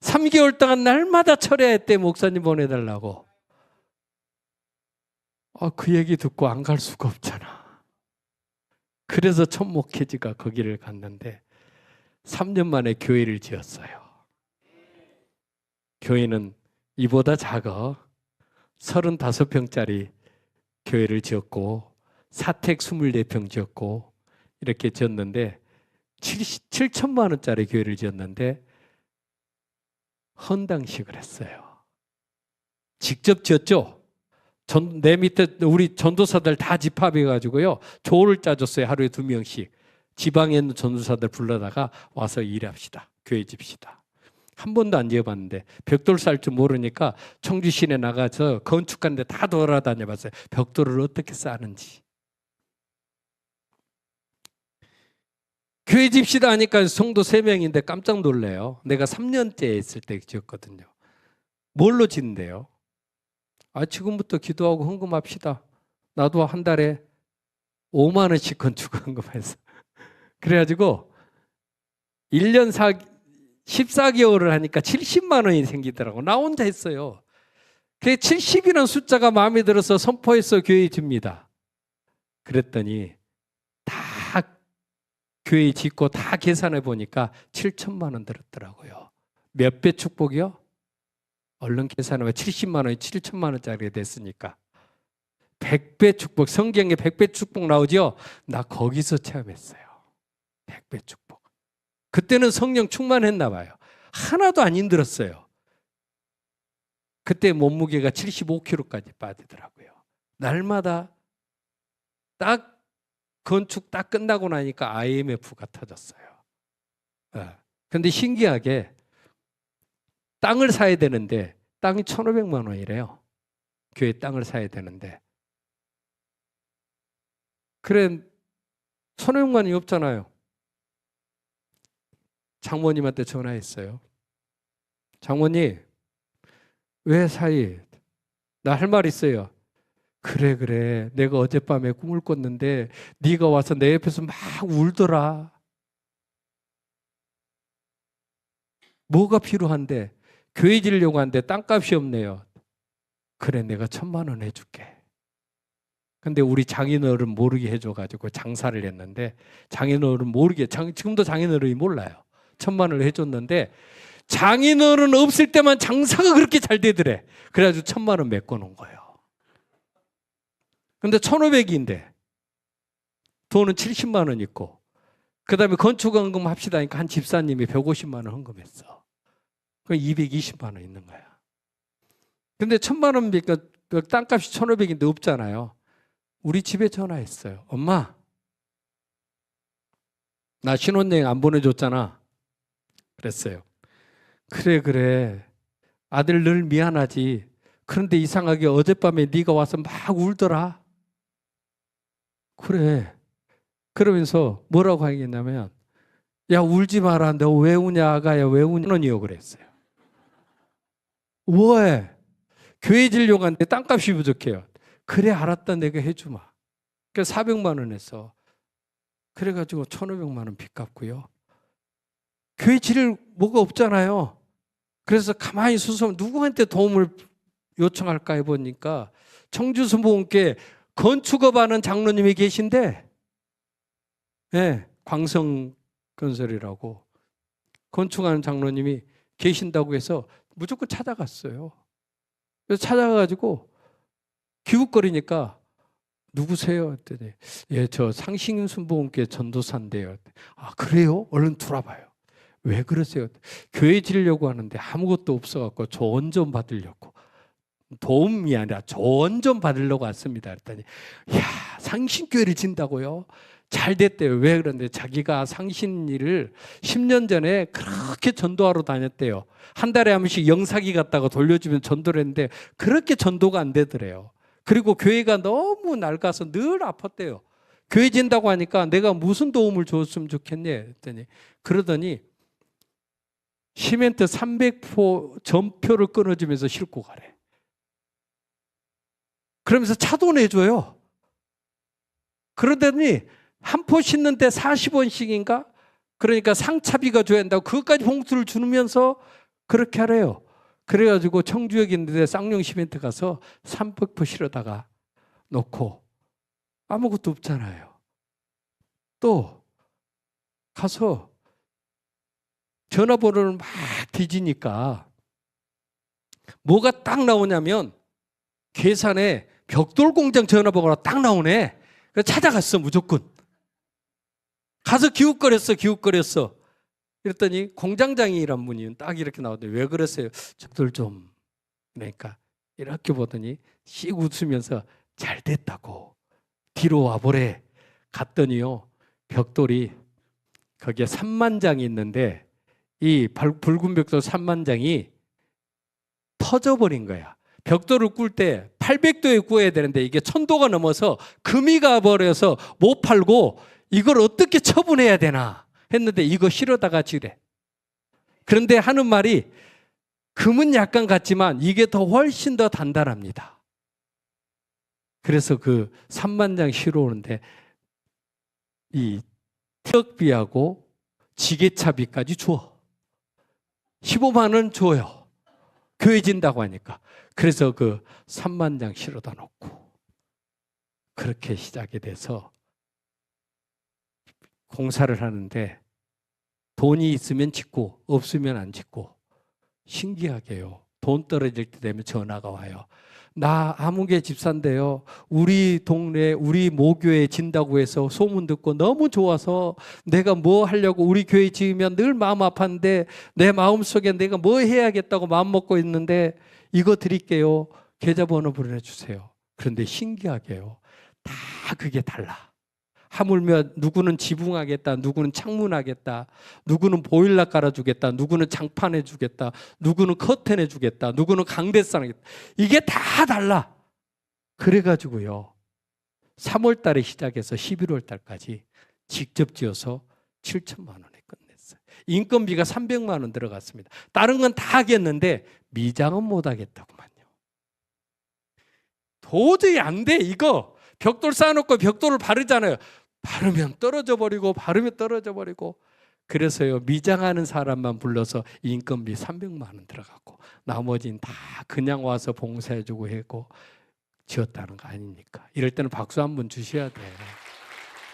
3개월 동안 날마다 철야했대. 목사님 보내달라고. 그 얘기 듣고 안 갈 수가 없잖아. 그래서 첫 목회지가 거기를 갔는데 3년 만에 교회를 지었어요. 교회는 이보다 작아 35평짜리 교회를 지었고 사택 24평 지었고 이렇게 지었는데 7천만 원짜리 교회를 지었는데 헌당식을 했어요. 직접 지었죠. 내 밑에 우리 전도사들 다 집합해가지고요. 조를 짜줬어요. 하루에 2명씩. 지방에 있는 전도사들 불러다가 와서 일합시다. 교회 집시다. 한 번도 안 지어봤는데 벽돌 쌀 줄 모르니까 청주 시내 나가서 건축하는데 다 돌아다녀봤어요. 벽돌을 어떻게 싸는지. 교회 집시다 하니까 성도 3명인데 깜짝 놀래요. 내가 3년째 있을 때 지었거든요. 뭘로 짓는데요? 지금부터 기도하고 헌금합시다. 나도 한 달에 5만 원씩 건축 헌금해서. 그래가지고 1년 14개월을 하니까 70만 원이 생기더라고. 나 혼자 했어요. 그 70이라는 숫자가 마음에 들어서 선포해서 교회 집니다. 그랬더니 다 교회 짓고 다 계산해 보니까 7천만 원 들었더라고요. 몇 배 축복이요? 얼른 계산하면 70만 원이 7천만 원짜리가 됐으니까 100배 축복, 성경에 100배 축복 나오죠? 나 거기서 체험했어요. 100배 축복. 그때는 성령 충만했나 봐요. 하나도 안 힘들었어요. 그때 몸무게가 75kg까지 빠지더라고요. 날마다 딱 건축 딱 끝나고 나니까 IMF가 터졌어요. 근데 신기하게 땅을 사야 되는데 땅이 1,500만 원이래요. 교회 땅을 사야 되는데. 그래 1,500만 원이 없잖아요. 장모님한테 전화했어요. 장모님 왜 사이? 나 할 말 있어요. 그래 내가 어젯밤에 꿈을 꿨는데 네가 와서 내 옆에서 막 울더라. 뭐가 필요한데? 교회 지려고 하는데 땅값이 없네요. 그래 내가 1,000만 원 해줄게. 근데 우리 장인어른 모르게 해줘가지고 장사를 했는데 장인어른 모르게 지금도 장인어른이 몰라요. 1,000만 원을 해줬는데 장인어른 없을 때만 장사가 그렇게 잘 되더래. 그래가지고 1,000만 원 메꿔놓은 거예요. 근데 1,500인데 돈은 70만 원 있고 그 다음에 건축헌금 합시다 하니까 한 집사님이 150만 원 헌금했어. 그럼 220만 원 있는 거야. 근데 1,000만 원이니까 그 땅값이 1,500인데 없잖아요. 우리 집에 전화했어요. 엄마, 나 신혼여행 안 보내줬잖아. 그랬어요. 그래. 아들 늘 미안하지. 그런데 이상하게 어젯밤에 네가 와서 막 울더라. 그래. 그러면서 뭐라고 하겠냐면 야 울지 마라. 너 왜 우냐 아가야 왜 우냐. 원이요 그랬어요. 왜? 교회 지려고 하는데 땅값이 부족해요. 그래 알았다 내가 해주마. 그래서 400만 원 했어. 그래가지고 1,500만 원 빚 갚고요. 교회 지를 뭐가 없잖아요. 그래서 가만히 서서 누구한테 도움을 요청할까 해보니까 청주순복음교회 건축업하는 장로님이 계신데 광성건설이라고 건축하는 장로님이 계신다고 해서 무조건 찾아갔어요. 그래서 찾아가가지고 기웃거리니까 누구세요? 했더니 저 상식순복음교회 전도사인데요. 아 그래요? 얼른 들어와봐요. 왜 그러세요? 교회 지려고 하는데 아무것도 없어갖고 조언 좀 받으려고. 도움이 아니라 조언 좀 받으려고 왔습니다. 그랬더니 야 상신교회를 진다고요? 잘 됐대요. 왜 그런데 자기가 상신 일을 10년 전에 그렇게 전도하러 다녔대요. 한 달에 한 번씩 영사기 갔다가 돌려주면 전도를 했는데 그렇게 전도가 안 되더래요. 그리고 교회가 너무 낡아서 늘 아팠대요. 교회 진다고 하니까 내가 무슨 도움을 줬으면 좋겠니? 했더니 그러더니 시멘트 300포 전표를 끊어주면서 싣고 가래. 그러면서 차도 내줘요. 그러더니 한 포 싣는데 40원씩인가? 그러니까 상차비가 줘야 한다고 그것까지 봉투를 주면서 그렇게 하래요. 그래가지고 청주역 있는데 쌍용 시멘트 가서 300포 실어다가 놓고 아무것도 없잖아요. 또 가서 전화번호를 막 뒤지니까 뭐가 딱 나오냐면 계산에 벽돌 공장 전화번호가 딱 나오네. 그래서 찾아갔어 무조건. 가서 기웃거렸어. 그랬더니 공장장이란 분이 딱 이렇게 나오더니 왜 그러세요? 저들 좀. 그러니까 이렇게 보더니 씩 웃으면서 잘 됐다고. 뒤로 와보래. 갔더니요. 벽돌이 거기에 3만장이 있는데 이 붉은 벽돌 3만장이 터져버린 거야. 벽돌을 꿀 때 800도에 구워야 되는데 이게 1000도가 넘어서 금이 가버려서 못 팔고 이걸 어떻게 처분해야 되나 했는데 이거 실어다가 지래. 그런데 하는 말이 금은 약간 같지만 이게 더 훨씬 더 단단합니다. 그래서 그 3만장 실어 오는데 이 트럭비하고 지게차비까지 줘. 15만 원 줘요. 교회 진다고 하니까. 그래서 그 3만장 실어다 놓고 그렇게 시작이 돼서 공사를 하는데 돈이 있으면 짓고 없으면 안 짓고 신기하게요. 돈 떨어질 때 되면 전화가 와요. 나 아무개 집사인데요. 우리 동네 우리 모교에 진다고 해서 소문 듣고 너무 좋아서 내가 뭐 하려고 우리 교회 지으면 늘 마음 아팠는데 내 마음속에 내가 뭐 해야겠다고 마음 먹고 있는데 이거 드릴게요. 계좌번호 보내주세요. 그런데 신기하게요. 다 그게 달라. 하물며 누구는 지붕하겠다, 누구는 창문하겠다, 누구는 보일러 깔아주겠다, 누구는 장판 해주겠다, 누구는 커튼 해주겠다, 누구는 강대상 하겠다. 이게 다 달라. 그래가지고요. 3월 달에 시작해서 11월 달까지 직접 지어서 7천만 원에 끝냈어요. 인건비가 300만 원 들어갔습니다. 다른 건 다 하겠는데 미장은 못 하겠다고만요. 도저히 안 돼. 이거 벽돌 쌓아놓고 벽돌을 바르잖아요. 바르면 떨어져 버리고 바르면 떨어져 버리고. 그래서요, 미장하는 사람만 불러서 인건비 300만 원 들어갔고 나머지는 다 그냥 와서 봉사해주고 했고 지었다는 거 아닙니까? 이럴 때는 박수 한번 주셔야 돼요.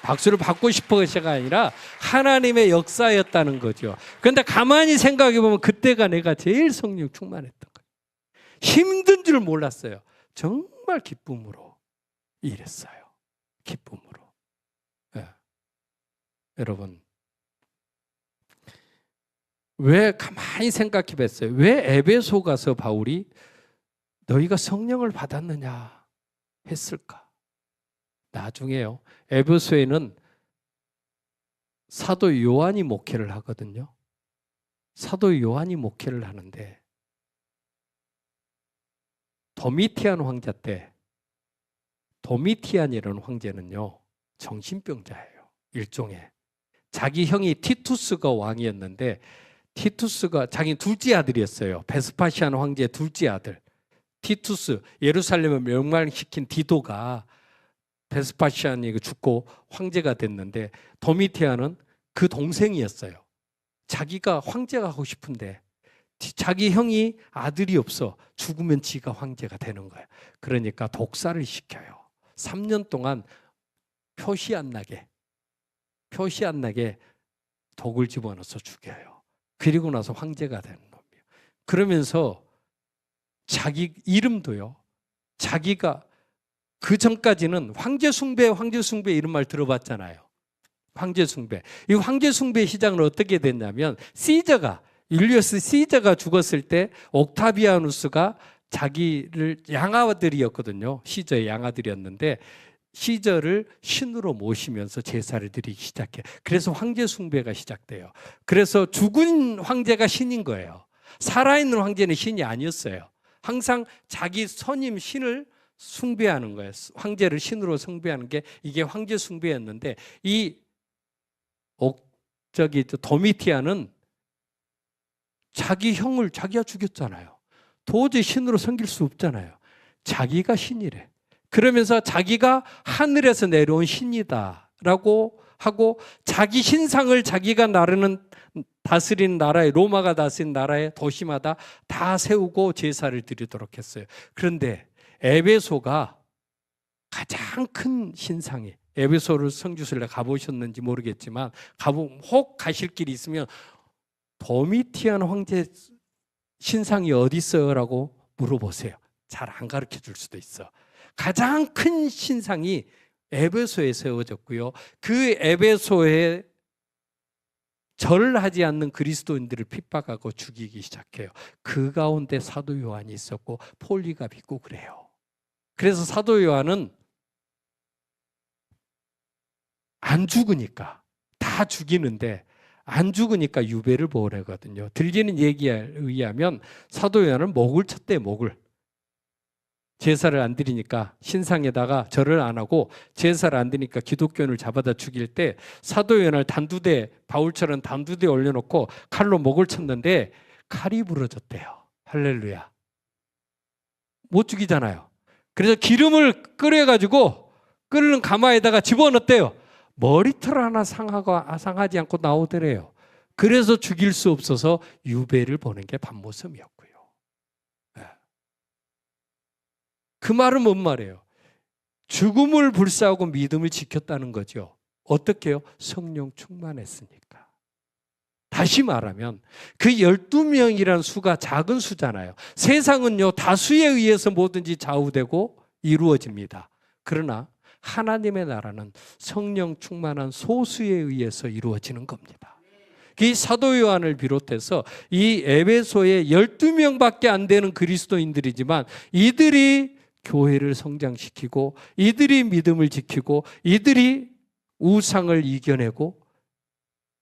박수를 받고 싶어서가 아니라 하나님의 역사였다는 거죠. 그런데 가만히 생각해 보면 그때가 내가 제일 성령 충만했던 거예요. 힘든 줄 몰랐어요. 정말 기쁨으로 일했어요. 기쁨으로. 네. 여러분, 왜 가만히 생각해 봤어요? 왜 에베소 가서 바울이 너희가 성령을 받았느냐 했을까? 나중에요. 에베소에는 사도 요한이 목회를 하거든요. 사도 요한이 목회를 하는데 도미티안 황제 때 도미티안이라는 황제는요. 정신병자예요. 일종의. 자기 형이 티투스가 왕이었는데 티투스가 자기 둘째 아들이었어요. 베스파시안 황제의 둘째 아들. 티투스, 예루살렘을 멸망시킨 디도가 베스파시안이 죽고 황제가 됐는데 도미티안은 그 동생이었어요. 자기가 황제가 하고 싶은데 자기 형이 아들이 없어 죽으면 지가 황제가 되는 거예요. 그러니까 독사를 시켜요. 3년 동안 표시 안 나게 독을 집어넣어서 죽여요. 그리고 나서 황제가 되는 놈이에요. 그러면서 자기 이름도요. 자기가 그 전까지는 황제 숭배 이런 말 들어봤잖아요. 황제 숭배. 이 황제 숭배의 시작은 어떻게 됐냐면 율리어스 시저가 죽었을 때 옥타비아누스가 자기를 양아들이었거든요. 시저의 양아들이었는데 시저를 신으로 모시면서 제사를 드리기 시작해. 그래서 황제 숭배가 시작돼요. 그래서 죽은 황제가 신인 거예요. 살아있는 황제는 신이 아니었어요. 항상 자기 선임 신을 숭배하는 거예요. 황제를 신으로 숭배하는 게 이게 황제 숭배였는데 이 도미티안은 자기 형을 자기가 죽였잖아요. 도저히 신으로 섬길 수 없잖아요. 자기가 신이래. 그러면서 자기가 하늘에서 내려온 신이다라고 하고 자기 신상을 자기가 다스리는 나라에 로마가 다스린 나라의 도시마다 다 세우고 제사를 드리도록 했어요. 그런데 에베소가 가장 큰 신상이 에베소를 성지순례 가보셨는지 모르겠지만 혹 가실 길이 있으면 도미티안 황제 신상이 어디 있어요라고 물어보세요. 잘 안 가르쳐 줄 수도 있어. 가장 큰 신상이 에베소에 세워졌고요. 그 에베소에 절을 하지 않는 그리스도인들을 핍박하고 죽이기 시작해요. 그 가운데 사도 요한이 있었고 폴리갑 있고 그래요. 그래서 사도 요한은 안 죽으니까, 다 죽이는데 안 죽으니까 유배를 보내거든요. 들리는 얘기에 의하면 사도 요한은 목을 쳤대. 목을. 제사를 안 드리니까, 신상에다가 절을 안 하고 제사를 안 드리니까 기독교인을 잡아다 죽일 때 사도 요한을 단두대, 바울처럼 단두대에 올려놓고 칼로 목을 쳤는데 칼이 부러졌대요. 할렐루야. 못 죽이잖아요. 그래서 기름을 끓여가지고 끓는 가마에다가 집어넣었대요. 머리털 하나 상하지 않고 나오더래요. 그래서 죽일 수 없어서 유배를 보낸 게 밤모섬이었고요. 그 말은 뭔 말이에요? 죽음을 불사하고 믿음을 지켰다는 거죠. 어떻게요? 성령 충만했으니까. 다시 말하면 그 12명이라는 수가 작은 수잖아요. 세상은요, 다수에 의해서 뭐든지 좌우되고 이루어집니다. 그러나 하나님의 나라는 성령 충만한 소수에 의해서 이루어지는 겁니다. 이 사도 요한을 비롯해서 이 에베소에 12명밖에 안 되는 그리스도인들이지만 이들이 교회를 성장시키고 이들이 믿음을 지키고 이들이 우상을 이겨내고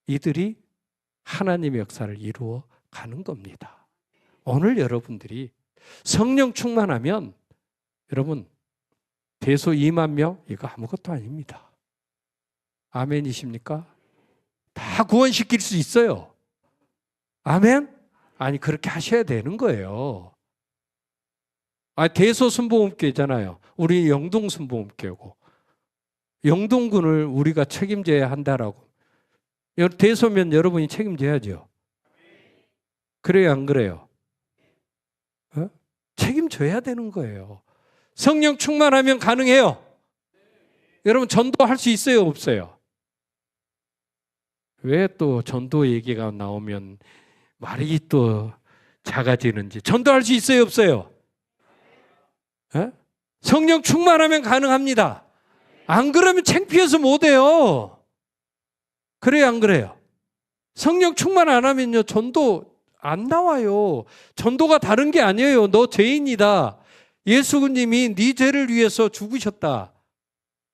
이들이 하나님의 역사를 이루어 가는 겁니다. 오늘 여러분들이 성령 충만하면 여러분 대소 2만 명 이거 아무것도 아닙니다. 아멘이십니까? 다 구원시킬 수 있어요. 아멘? 아니 그렇게 하셔야 되는 거예요. 대소 순복음교회잖아요. 우리 영동 순복음교회고 영동군을 우리가 책임져야 한다라고. 대소면 여러분이 책임져야죠. 그래요, 안 그래요? 책임져야 되는 거예요. 성령 충만하면 가능해요. 여러분 전도할 수 있어요, 없어요? 왜 또 전도 얘기가 나오면 말이 또 작아지는지. 전도할 수 있어요, 없어요? 성령 충만하면 가능합니다. 안 그러면 창피해서 못해요. 그래요, 안 그래요? 성령 충만 안 하면요 전도 안 나와요. 전도가 다른 게 아니에요. 너 죄인이다. 예수님이 네 죄를 위해서 죽으셨다.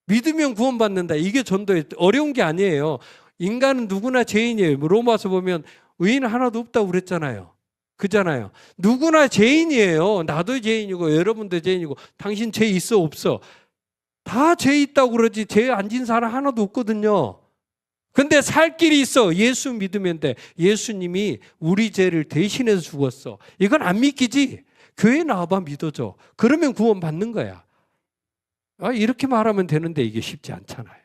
믿으면 구원받는다. 이게 전도예요. 어려운 게 아니에요. 인간은 누구나 죄인이에요. 로마서 보면 의인 하나도 없다고 그랬잖아요. 그잖아요. 누구나 죄인이에요. 나도 죄인이고 여러분도 죄인이고 당신 죄 있어 없어? 다 죄 있다고 그러지 죄 안 진 사람 하나도 없거든요. 근데 살 길이 있어. 예수 믿으면 돼. 예수님이 우리 죄를 대신해서 죽었어. 이건 안 믿기지? 교회 나와봐 믿어줘. 그러면 구원 받는 거야. 이렇게 말하면 되는데 이게 쉽지 않잖아요.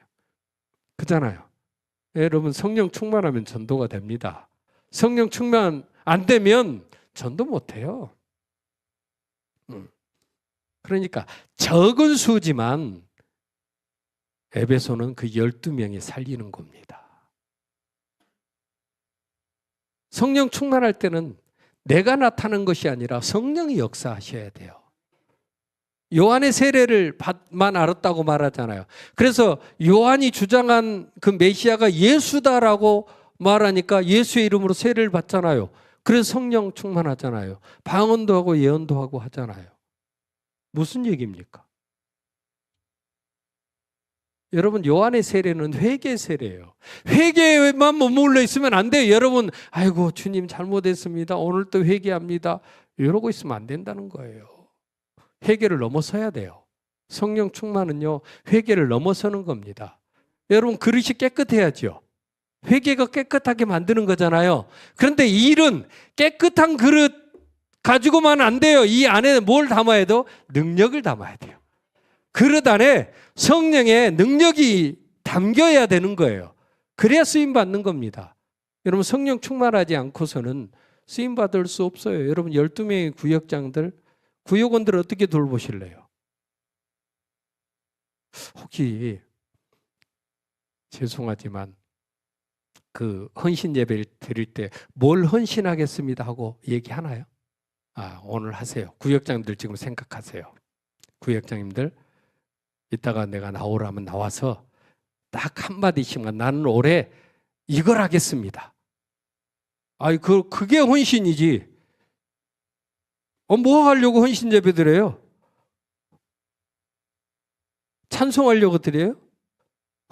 그잖아요. 여러분 성령 충만하면 전도가 됩니다. 성령 충만 안 되면 전도 못 해요. 그러니까 적은 수지만 에베소는 그 12명이 살리는 겁니다. 성령 충만할 때는 내가 나타나는 것이 아니라 성령이 역사하셔야 돼요. 요한의 세례를만 알았다고 말하잖아요. 그래서 요한이 주장한 그 메시아가 예수다라고 말하니까 예수의 이름으로 세례를 받잖아요. 그래서 성령 충만하잖아요. 방언도 하고 예언도 하고 하잖아요. 무슨 얘기입니까? 여러분 요한의 세례는 회개 세례예요. 회개에만 머물러 있으면 안 돼요. 여러분 아이고 주님 잘못했습니다. 오늘 또 회개합니다. 이러고 있으면 안 된다는 거예요. 회개를 넘어서야 돼요. 성령 충만은요 회개를 넘어서는 겁니다. 여러분 그릇이 깨끗해야죠. 회개가 깨끗하게 만드는 거잖아요. 그런데 이 일은 깨끗한 그릇 가지고만 안 돼요. 이 안에 뭘 담아야 돼요? 능력을 담아야 돼요. 그릇 안에 성령의 능력이 담겨야 되는 거예요. 그래야 쓰임받는 겁니다. 여러분 성령 충만하지 않고서는 쓰임받을 수 없어요. 여러분 12명의 구역장들, 구역원들을 어떻게 돌보실래요? 혹시 죄송하지만 그 헌신 예배를 드릴 때 뭘 헌신하겠습니다 하고 얘기하나요? 오늘 하세요. 구역장님들 지금 생각하세요. 구역장님들 이따가 내가 나오라면 나와서 딱 한마디씩만 나는 올해 이걸 하겠습니다. 아이 그게 헌신이지. 뭐 하려고 헌신 예배 드려요? 찬송하려고 드려요?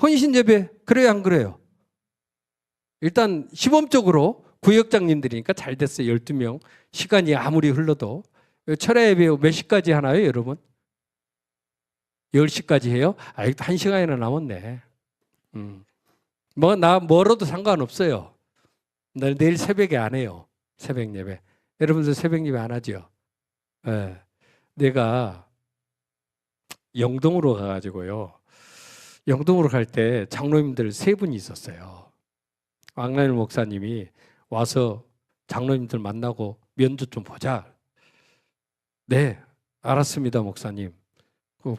헌신 예배 그래요, 안 그래요? 일단 시범적으로 구역장님들이니까 잘 됐어요. 12명. 시간이 아무리 흘러도. 철야 예배 몇 시까지 하나요, 여러분? 10시까지 해요? 아직도 1시간이나 남았네. 나 멀어도 상관없어요. 나 내일 새벽에 안 해요. 새벽 예배. 여러분들 새벽 예배 안 하죠? 네. 내가 영동으로 가가지고요. 영동으로 갈 때 장로님들 3분이 있었어요. 왕라일 목사님이 와서 장로님들 만나고 면접 좀 보자. 네, 알았습니다, 목사님.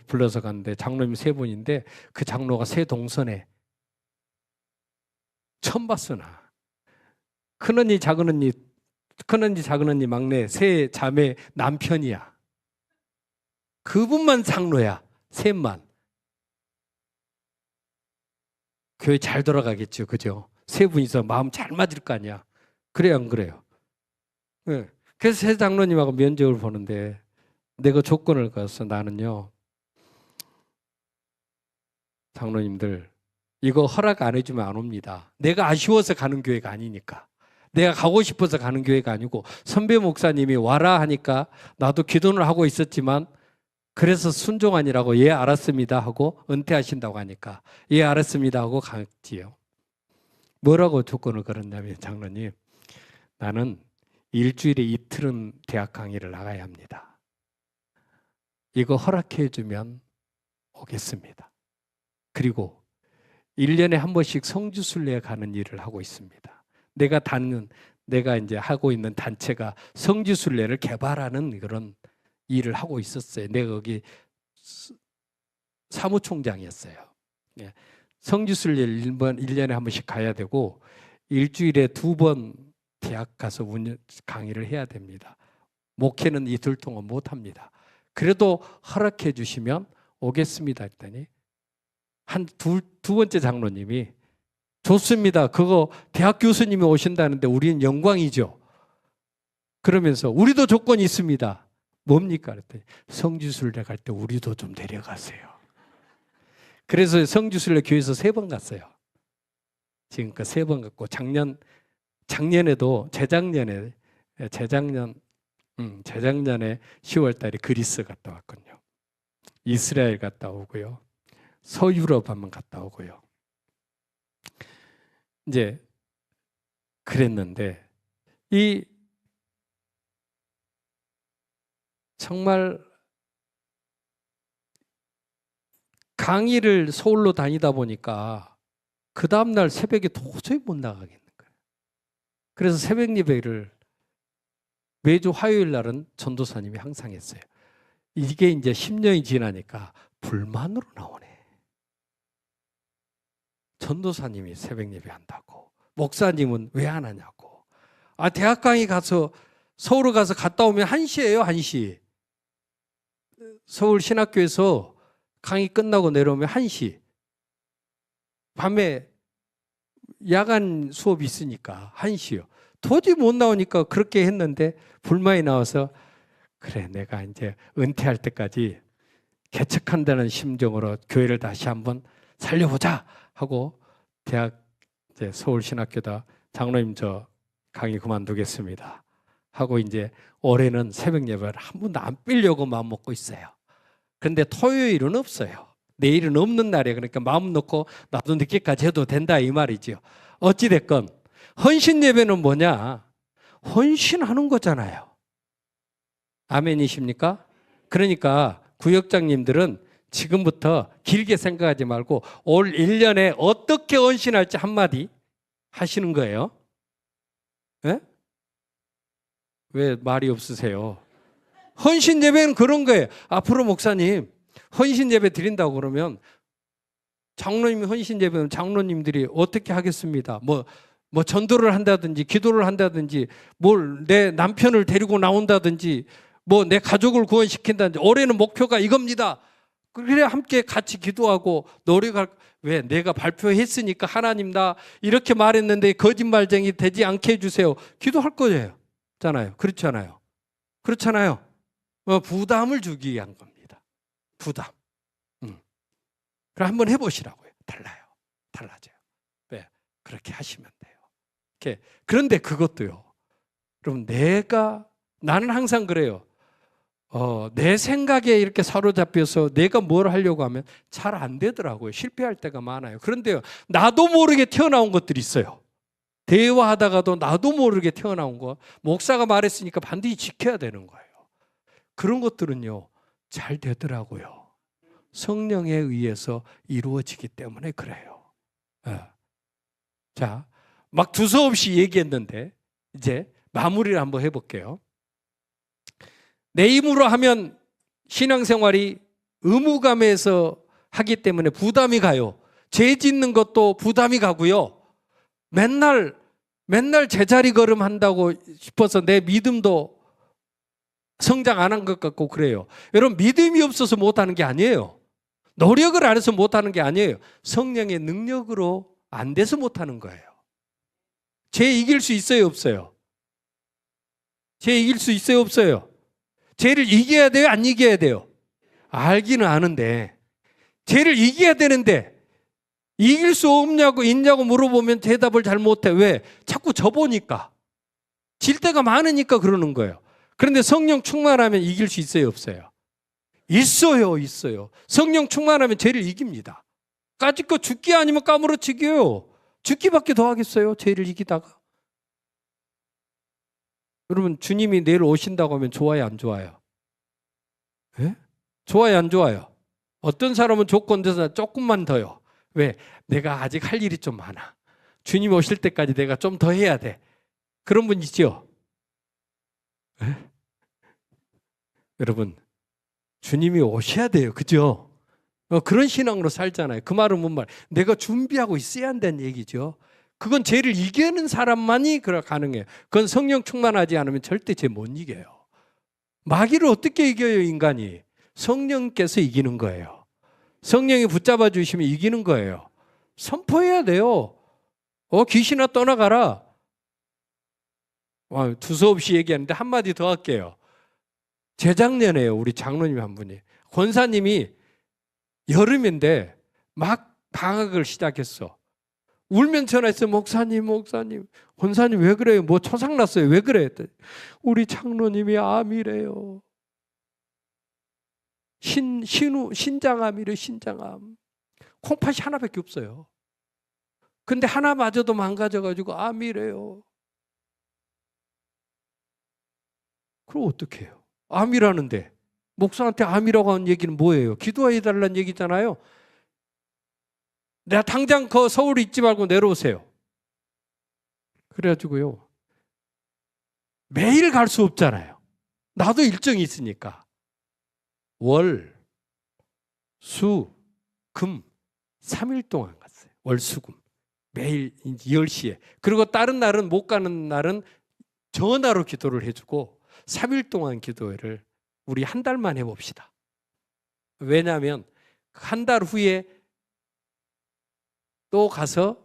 불러서 갔는데 장로님 3분인데 그 장로가 새 동선에 처음 봤어 나. 큰언니, 작은언니, 막내 세 자매 남편이야. 그분만 장로야. 셋만. 교회 잘 돌아가겠죠, 그죠? 3분이서 마음 잘 맞을 거 아니야. 그래요, 안 그래요? 네. 그래서 새 장로님하고 면접을 보는데 내가 조건을 걸었어. 나는요, 장로님들 이거 허락 안 해주면 안 옵니다. 내가 아쉬워서 가는 교회가 아니니까. 내가 가고 싶어서 가는 교회가 아니고 선배 목사님이 와라 하니까 나도 기도를 하고 있었지만 그래서 순종하니라고 예 알았습니다 하고 은퇴하신다고 하니까 예 알았습니다 하고 갔지요. 뭐라고 조건을 걸었냐면 장로님, 나는 일주일에 이틀은 대학 강의를 나가야 합니다. 이거 허락해 주면 오겠습니다. 그리고 1년에 한 번씩 성지순례에 가는 일을 하고 있습니다. 내가 이제 하고 있는 단체가 성지순례를 개발하는 그런 일을 하고 있었어요. 내가 거기 사무총장이었어요. 성지순례를 1년에 한 번씩 가야 되고 일주일에 2번 대학 가서 강의를 해야 됩니다. 목회는 이틀 동안 못합니다. 그래도 허락해 주시면 오겠습니다 했더니 두 번째 장로님이 좋습니다. 그거 대학 교수님이 오신다는데 우리는 영광이죠. 그러면서 우리도 조건이 있습니다. 뭡니까? 그랬더니 성지순례 갈 때 우리도 좀 데려가세요. 그래서 성지순례 교회에서 3번 갔어요. 지금까지 3번 갔고 재작년에 재작년에 10월 달에 그리스 갔다 왔거든요. 이스라엘 갔다 오고요. 서유럽 한번 갔다 오고요. 이제 그랬는데 이 정말 강의를 서울로 다니다 보니까 그 다음날 새벽에 도저히 못 나가겠는 거예요. 그래서 새벽 예배를 매주 화요일 날은 전도사님이 항상 했어요. 이게 이제 10년이 지나니까 불만으로 나오네. 전도사님이 새벽 예배 한다고. 목사님은 왜 안 하냐고. 대학 강의 가서 서울에 가서 갔다 오면 1시예요, 1시. 서울 신학교에서 강의 끝나고 내려오면 1시. 밤에 야간 수업이 있으니까 1시요. 도저히 못 나오니까 그렇게 했는데 불만이 나와서 그래, 내가 이제 은퇴할 때까지 개척한다는 심정으로 교회를 다시 한번 살려보자 하고 대학 이제 서울신학교다 장로님 저 강의 그만두겠습니다 하고 이제 올해는 새벽 예배를 한 번도 안 빼려고 마음 먹고 있어요. 그런데 토요일은 없어요. 내일은 없는 날이에요. 그러니까 마음 놓고 나도 늦게까지 해도 된다 이 말이죠. 어찌됐건 헌신 예배는 뭐냐? 헌신하는 거잖아요. 아멘이십니까? 그러니까 구역장님들은 지금부터 길게 생각하지 말고 올 1년에 어떻게 헌신할지 한마디 하시는 거예요. 네? 왜 말이 없으세요? 헌신 예배는 그런 거예요. 앞으로 목사님 헌신 예배 드린다고 그러면 장로님이 헌신 예배는 장로님들이 어떻게 하겠습니다. 뭐 전도를 한다든지 기도를 한다든지 뭘 내 남편을 데리고 나온다든지 뭐 내 가족을 구원시킨다든지 올해는 목표가 이겁니다. 그래야 함께 같이 기도하고 노력할. 왜? 내가 발표했으니까 하나님 나 이렇게 말했는데 거짓말쟁이 되지 않게 해주세요. 기도할 거예요. 잖아요. 그렇잖아요. 그렇잖아요. 부담을 주기 위한 겁니다. 부담. 그럼 한번 해보시라고요. 달라요. 달라져요. 왜? 그렇게 하시면 돼요. 이렇게. 그런데 그것도요. 그럼 나는 항상 그래요. 내 생각에 이렇게 사로잡혀서 내가 뭘 하려고 하면 잘 안 되더라고요. 실패할 때가 많아요. 그런데요, 나도 모르게 튀어나온 것들이 있어요. 대화하다가도 나도 모르게 튀어나온 거. 목사가 말했으니까 반드시 지켜야 되는 거예요. 그런 것들은요, 잘 되더라고요. 성령에 의해서 이루어지기 때문에 그래요. 자, 막 두서없이 얘기했는데 이제 마무리를 한번 해볼게요. 내 힘으로 하면 신앙생활이 의무감에서 하기 때문에 부담이 가요. 죄 짓는 것도 부담이 가고요. 맨날 제자리 걸음 한다고 싶어서 내 믿음도 성장 안 한 것 같고 그래요. 여러분, 믿음이 없어서 못하는 게 아니에요. 노력을 안 해서 못하는 게 아니에요. 성령의 능력으로 안 돼서 못하는 거예요. 죄 이길 수 있어요, 없어요? 죄 이길 수 있어요, 없어요? 죄를 이겨야 돼요, 안 이겨야 돼요? 알기는 아는데 죄를 이겨야 되는데 이길 수 있냐고 물어보면 대답을 잘 못해. 왜? 자꾸 져보니까. 질 때가 많으니까 그러는 거예요. 그런데 성령 충만하면 이길 수 있어요, 없어요? 있어요. 성령 충만하면 죄를 이깁니다. 까짓거 죽기 아니면 까무러치기요. 죽기밖에 더 하겠어요, 죄를 이기다가. 여러분, 주님이 내일 오신다고 하면 좋아요, 안 좋아요? 예? 좋아요, 안 좋아요? 어떤 사람은 조건 돼서 조금만 더요. 왜? 내가 아직 할 일이 좀 많아. 주님 오실 때까지 내가 좀 더 해야 돼. 그런 분 있죠? 예? 여러분, 주님이 오셔야 돼요. 그죠? 그런 신앙으로 살잖아요. 그 말은 뭔 말? 내가 준비하고 있어야 한다는 얘기죠. 그건 죄를 이기는 사람만이 가능해요. 그건 성령 충만하지 않으면 절대 죄 못 이겨요. 마귀를 어떻게 이겨요, 인간이? 성령께서 이기는 거예요. 성령이 붙잡아 주시면 이기는 거예요. 선포해야 돼요. 귀신아 떠나가라. 두서없이 얘기하는데 한마디 더 할게요. 재작년에요, 우리 장로님 한 분이. 권사님이 여름인데 막 방학을 시작했어. 울면 전화했어요. 목사님. 권사님 왜 그래요? 뭐 초상 났어요. 왜 그래? 우리 장로님이 암이래요. 신장암이래요. 신장암. 콩팥이 하나밖에 없어요. 근데 하나마저도 망가져가지고 암이래요. 그럼 어떻게 해요? 암이라는데 목사한테 암이라고 하는 얘기는 뭐예요? 기도해달라는 얘기잖아요. 내가 당장 서울 있지 말고 내려오세요. 그래가지고요, 매일 갈 수 없잖아요. 나도 일정이 있으니까. 월, 수, 금 3일 동안 갔어요. 월, 수, 금. 매일 10시에. 그리고 다른 날은 못 가는 날은 전화로 기도를 해주고 3일 동안 기도회를 우리 한 달만 해봅시다. 왜냐하면 한 달 후에 또 가서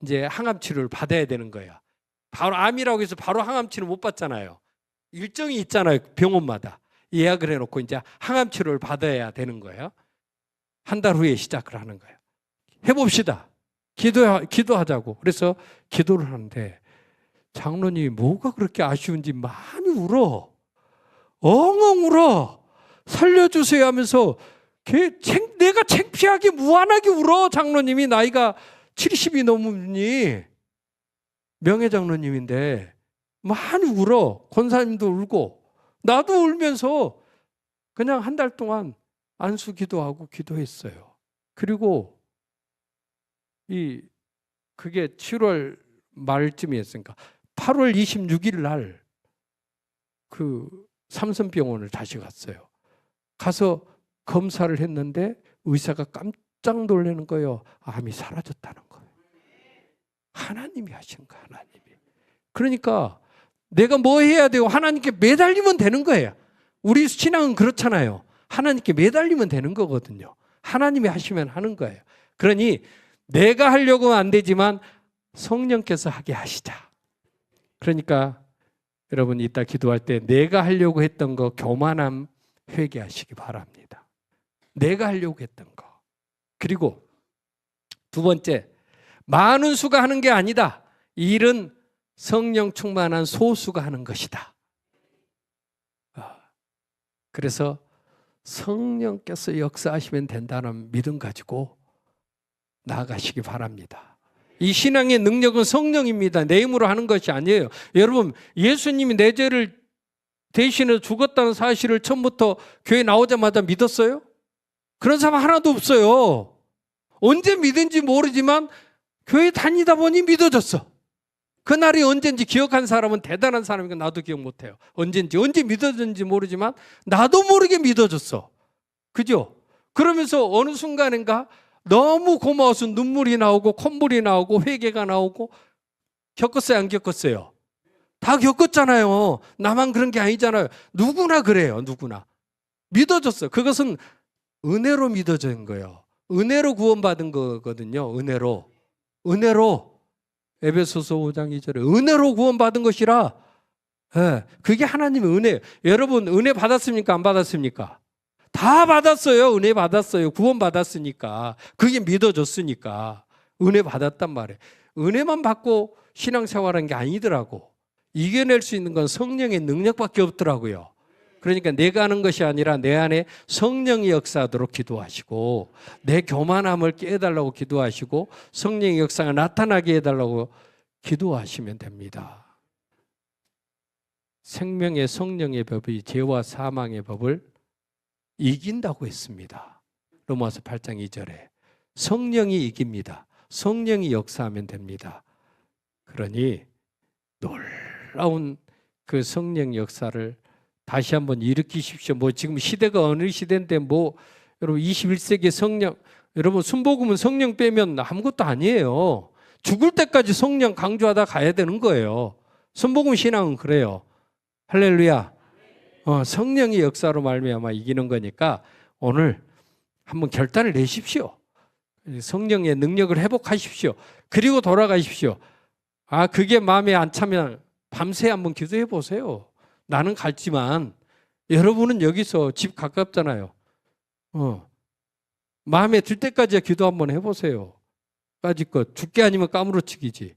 이제 항암 치료를 받아야 되는 거예요. 바로 암이라고 해서 바로 항암 치료 못 받잖아요. 일정이 있잖아요, 병원마다. 예약을 해놓고 이제 항암 치료를 받아야 되는 거예요. 한 달 후에 시작을 하는 거예요. 해봅시다. 기도하자고. 그래서 기도를 하는데 장로님이 뭐가 그렇게 아쉬운지 많이 울어. 엉엉 울어. 살려주세요 하면서 내가 창피하게 무한하게 울어. 장로님이 나이가 70이 넘으니 명예장로님인데 많이 울어. 권사님도 울고 나도 울면서 그냥 한 달 동안 안수 기도하고 기도했어요. 그리고 그게 7월 말쯤이었으니까 8월 26일 날 그 삼성병원을 다시 갔어요. 가서 검사를 했는데 의사가 깜짝 놀라는 거예요. 암이 사라졌다는 거예요. 하나님이 하신 거예요, 하나님이. 그러니까 내가 뭐 해야 돼요? 하나님께 매달리면 되는 거예요. 우리 신앙은 그렇잖아요. 하나님께 매달리면 되는 거거든요. 하나님이 하시면 하는 거예요. 그러니 내가 하려고 안 되지만 성령께서 하게 하시자. 그러니까 여러분 이따 기도할 때 내가 하려고 했던 거 교만함 회개하시기 바랍니다. 내가 하려고 했던 거. 그리고 두 번째, 많은 수가 하는 게 아니다. 일은 성령 충만한 소수가 하는 것이다. 그래서 성령께서 역사하시면 된다는 믿음 가지고 나아가시기 바랍니다. 이 신앙의 능력은 성령입니다. 내 힘으로 하는 것이 아니에요. 여러분, 예수님이 내 죄를 대신해 죽었다는 사실을 처음부터 교회 나오자마자 믿었어요? 그런 사람 하나도 없어요. 언제 믿은지 모르지만 교회 다니다 보니 믿어졌어. 그날이 언젠지 기억한 사람은 대단한 사람이고 나도 기억 못해요. 언제 믿어졌는지 모르지만 나도 모르게 믿어졌어. 그죠? 그러면서 어느 순간인가 너무 고마워서 눈물이 나오고 콧물이 나오고 회개가 나오고 겪었어요? 안 겪었어요? 다 겪었잖아요. 나만 그런 게 아니잖아요. 누구나 그래요. 누구나. 믿어졌어. 그것은 은혜로 믿어진 거예요. 은혜로 구원받은 거거든요. 은혜로. 에베소서 5장 2절에 은혜로 구원받은 것이라. 네, 그게 하나님의 은혜예요. 여러분 은혜 받았습니까? 안 받았습니까? 다 받았어요. 은혜 받았어요. 구원 받았으니까. 그게 믿어졌으니까. 은혜 받았단 말이에요. 은혜만 받고 신앙생활한 게 아니더라고. 이겨낼 수 있는 건 성령의 능력밖에 없더라고요. 그러니까 내가 하는 것이 아니라 내 안에 성령이 역사하도록 기도하시고 내 교만함을 깨달라고 기도하시고 성령의 역사가 나타나게 해달라고 기도하시면 됩니다. 생명의 성령의 법이 죄와 사망의 법을 이긴다고 했습니다. 로마서 8장 2절에 성령이 이깁니다. 성령이 역사하면 됩니다. 그러니 놀라운 그 성령 역사를 다시 한번 일으키십시오. 지금 시대가 어느 시대인데 여러분 21세기 성령, 여러분 순복음은 성령 빼면 아무것도 아니에요. 죽을 때까지 성령 강조하다 가야 되는 거예요. 순복음 신앙은 그래요. 할렐루야. 성령의 역사로 말미암아 이기는 거니까 오늘 한번 결단을 내십시오. 성령의 능력을 회복하십시오. 그리고 돌아가십시오. 그게 마음에 안 차면 밤새 한번 기도해 보세요. 나는 갔지만 여러분은 여기서 집 가깝잖아요. 마음에 들 때까지 기도 한번 해보세요. 까짓것 죽게 아니면 까무러치기지.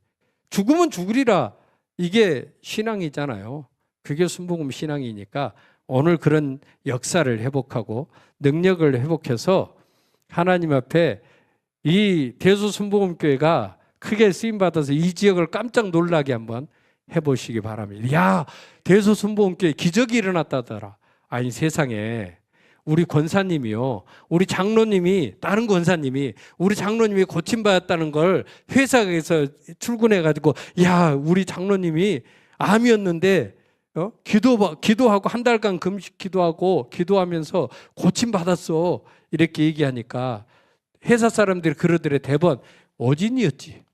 죽으면 죽으리라. 이게 신앙이잖아요. 그게 순복음 신앙이니까 오늘 그런 역사를 회복하고 능력을 회복해서 하나님 앞에 이 대소순복음교회가 크게 쓰임받아서 이 지역을 깜짝 놀라게 한번 해보시기 바랍니다. 야, 대소순복음교회 기적이 일어났다더라. 아니 세상에 우리 권사님이요, 우리 장로님이, 다른 권사님이 우리 장로님이 고침받았다는 걸 회사에서 출근해가지고 야, 우리 장로님이 암이었는데 기도하고 한 달간 금식 기도하면서 고침받았어. 이렇게 얘기하니까 회사 사람들이 그러더래. 대번 어진이었지.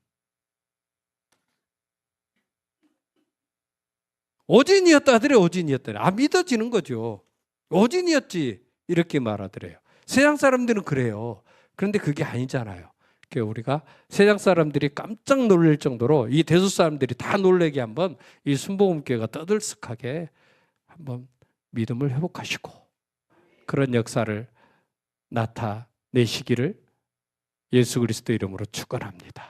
어진이었다 하더래. 어진이었다. 믿어지는 거죠. 어진이었지. 이렇게 말하더래요. 세상 사람들은 그래요. 그런데 그게 아니잖아요. 그러니까 우리가 세상 사람들이 깜짝 놀랄 정도로 이 대수 사람들이 다 놀래게 한번 이 순복음교회가 떠들썩하게 한번 믿음을 회복하시고 그런 역사를 나타내시기를 예수 그리스도 이름으로 축원합니다.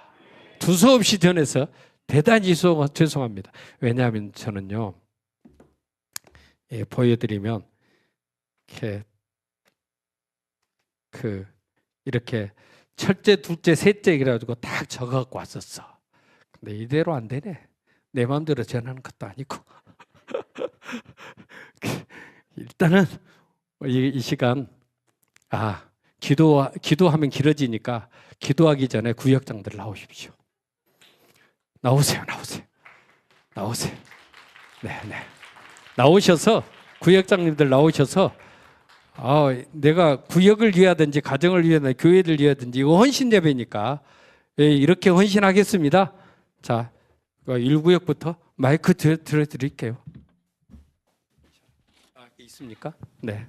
두서없이 전해서 대단히 죄송합니다. 왜냐하면 저는요, 보여드리면 이렇게 첫째, 둘째, 셋째 그래가지고 딱 적어갖고 왔었어. 근데 이대로 안 되네. 내 마음대로 전하는 것도 아니고. 일단은 이 시간 기도하면 길어지니까 기도하기 전에 구역장들 나오십시오. 나오세요. 네. 나오셔서 구역장님들 나오셔서 내가 구역을 위하든지 가정을 위하든지 교회를 위하든지 이거 헌신 예배니까 이렇게 헌신하겠습니다. 자, 1구역부터 마이크 들어드릴게요. 있습니까? 네.